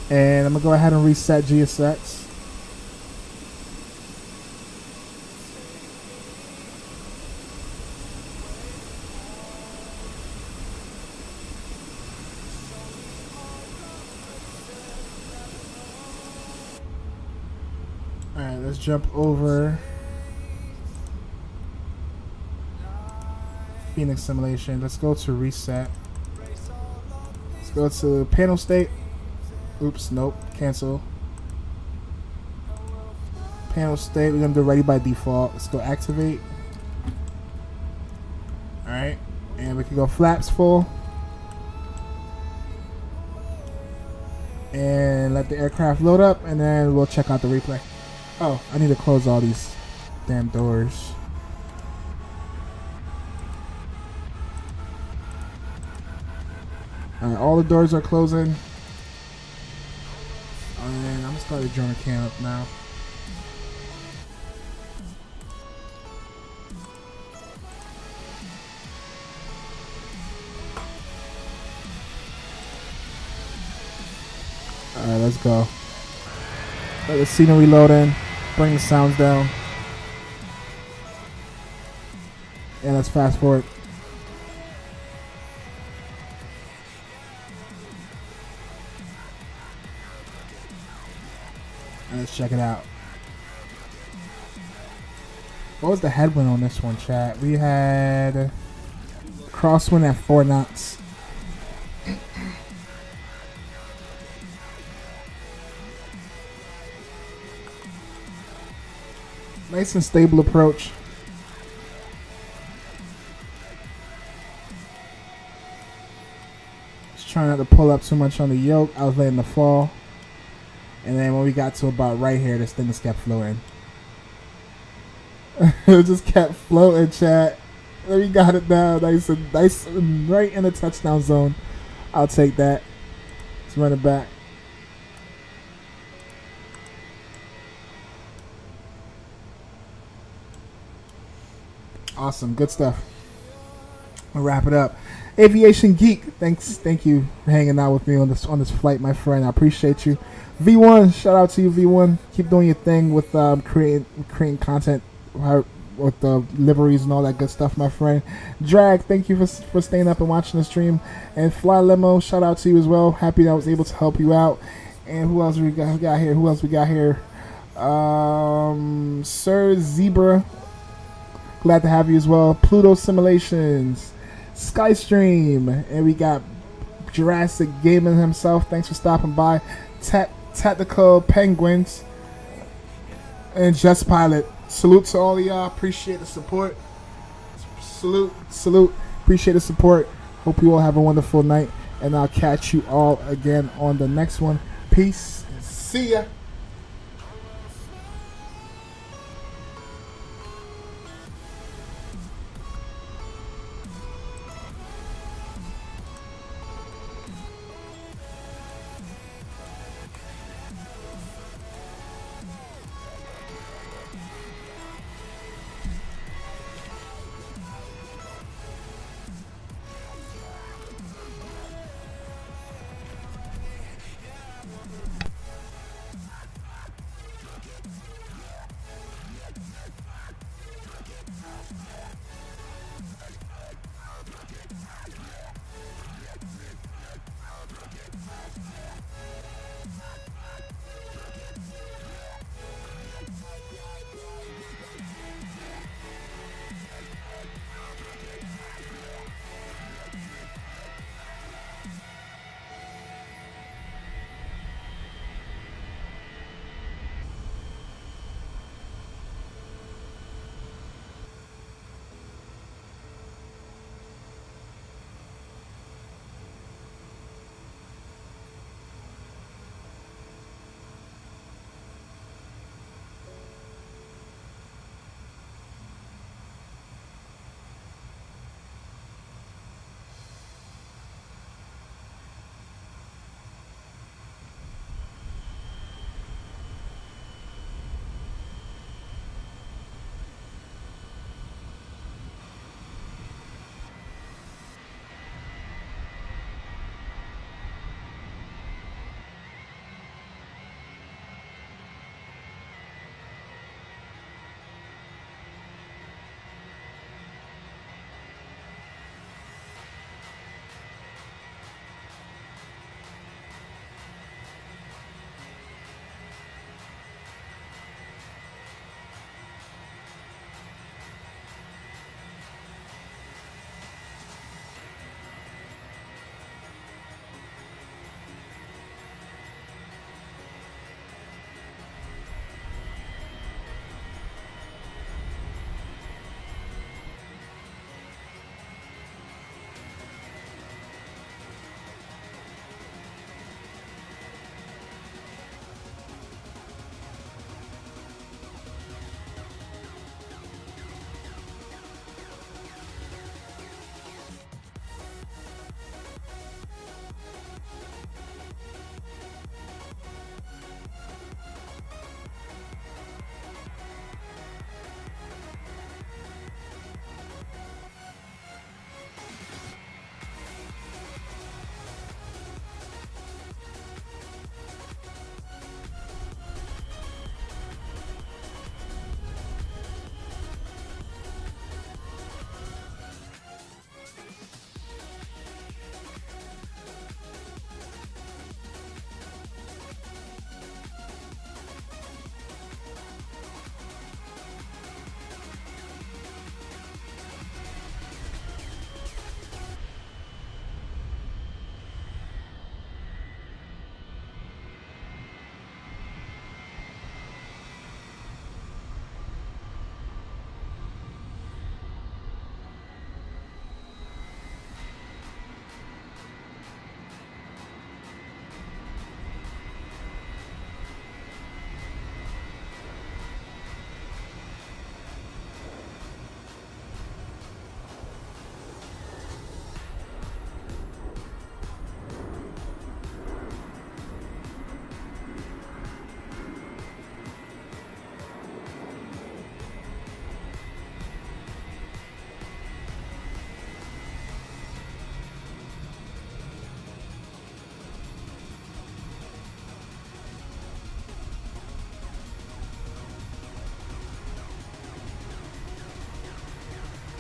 And I'm going to go ahead and reset GSX. Alright, let's jump over Fenix simulation. Let's go to reset. Let's go to panel state. Oops, nope, cancel. Panel state, we're gonna do ready by default. Let's go activate. Alright, and we can go flaps full. And let the aircraft load up, and then we'll check out the replay. Oh, I need to close all these damn doors. Alright, all the doors are closing. And I'm gonna start the drone cam up now. Alright, let's go. Let the scenery load in. Bring the sounds down. And let's fast forward. And let's check it out. What was the headwind on this one, chat? We had crosswind at 4 knots. Nice and stable approach. Just trying not to pull up too much on the yoke. I was letting it fall. And then when we got to about right here, this thing just kept floating. It just kept floating, chat. And we got it down nice and right in the touchdown zone. I'll take that. Let's run it back. Awesome, good stuff. We'll wrap it up. Aviation Geek, thank you for hanging out with me on this flight, my friend. I appreciate you. V1, shout out to you, V1. Keep doing your thing with creating content with the liveries and all that good stuff, my friend. Drag, thank you for staying up and watching the stream. And Fly Limo, shout out to you as well. Happy that I was able to help you out. And who else we got here? Sir Zebra, glad to have you as well. Pluto Simulations, Skystream, and we got Jurassic Gaming himself. Thanks for stopping by. Tactical Penguins and Just Pilot. Salute to all of y'all. Appreciate the support. Salute. Appreciate the support. Hope you all have a wonderful night, and I'll catch you all again on the next one. Peace and see ya.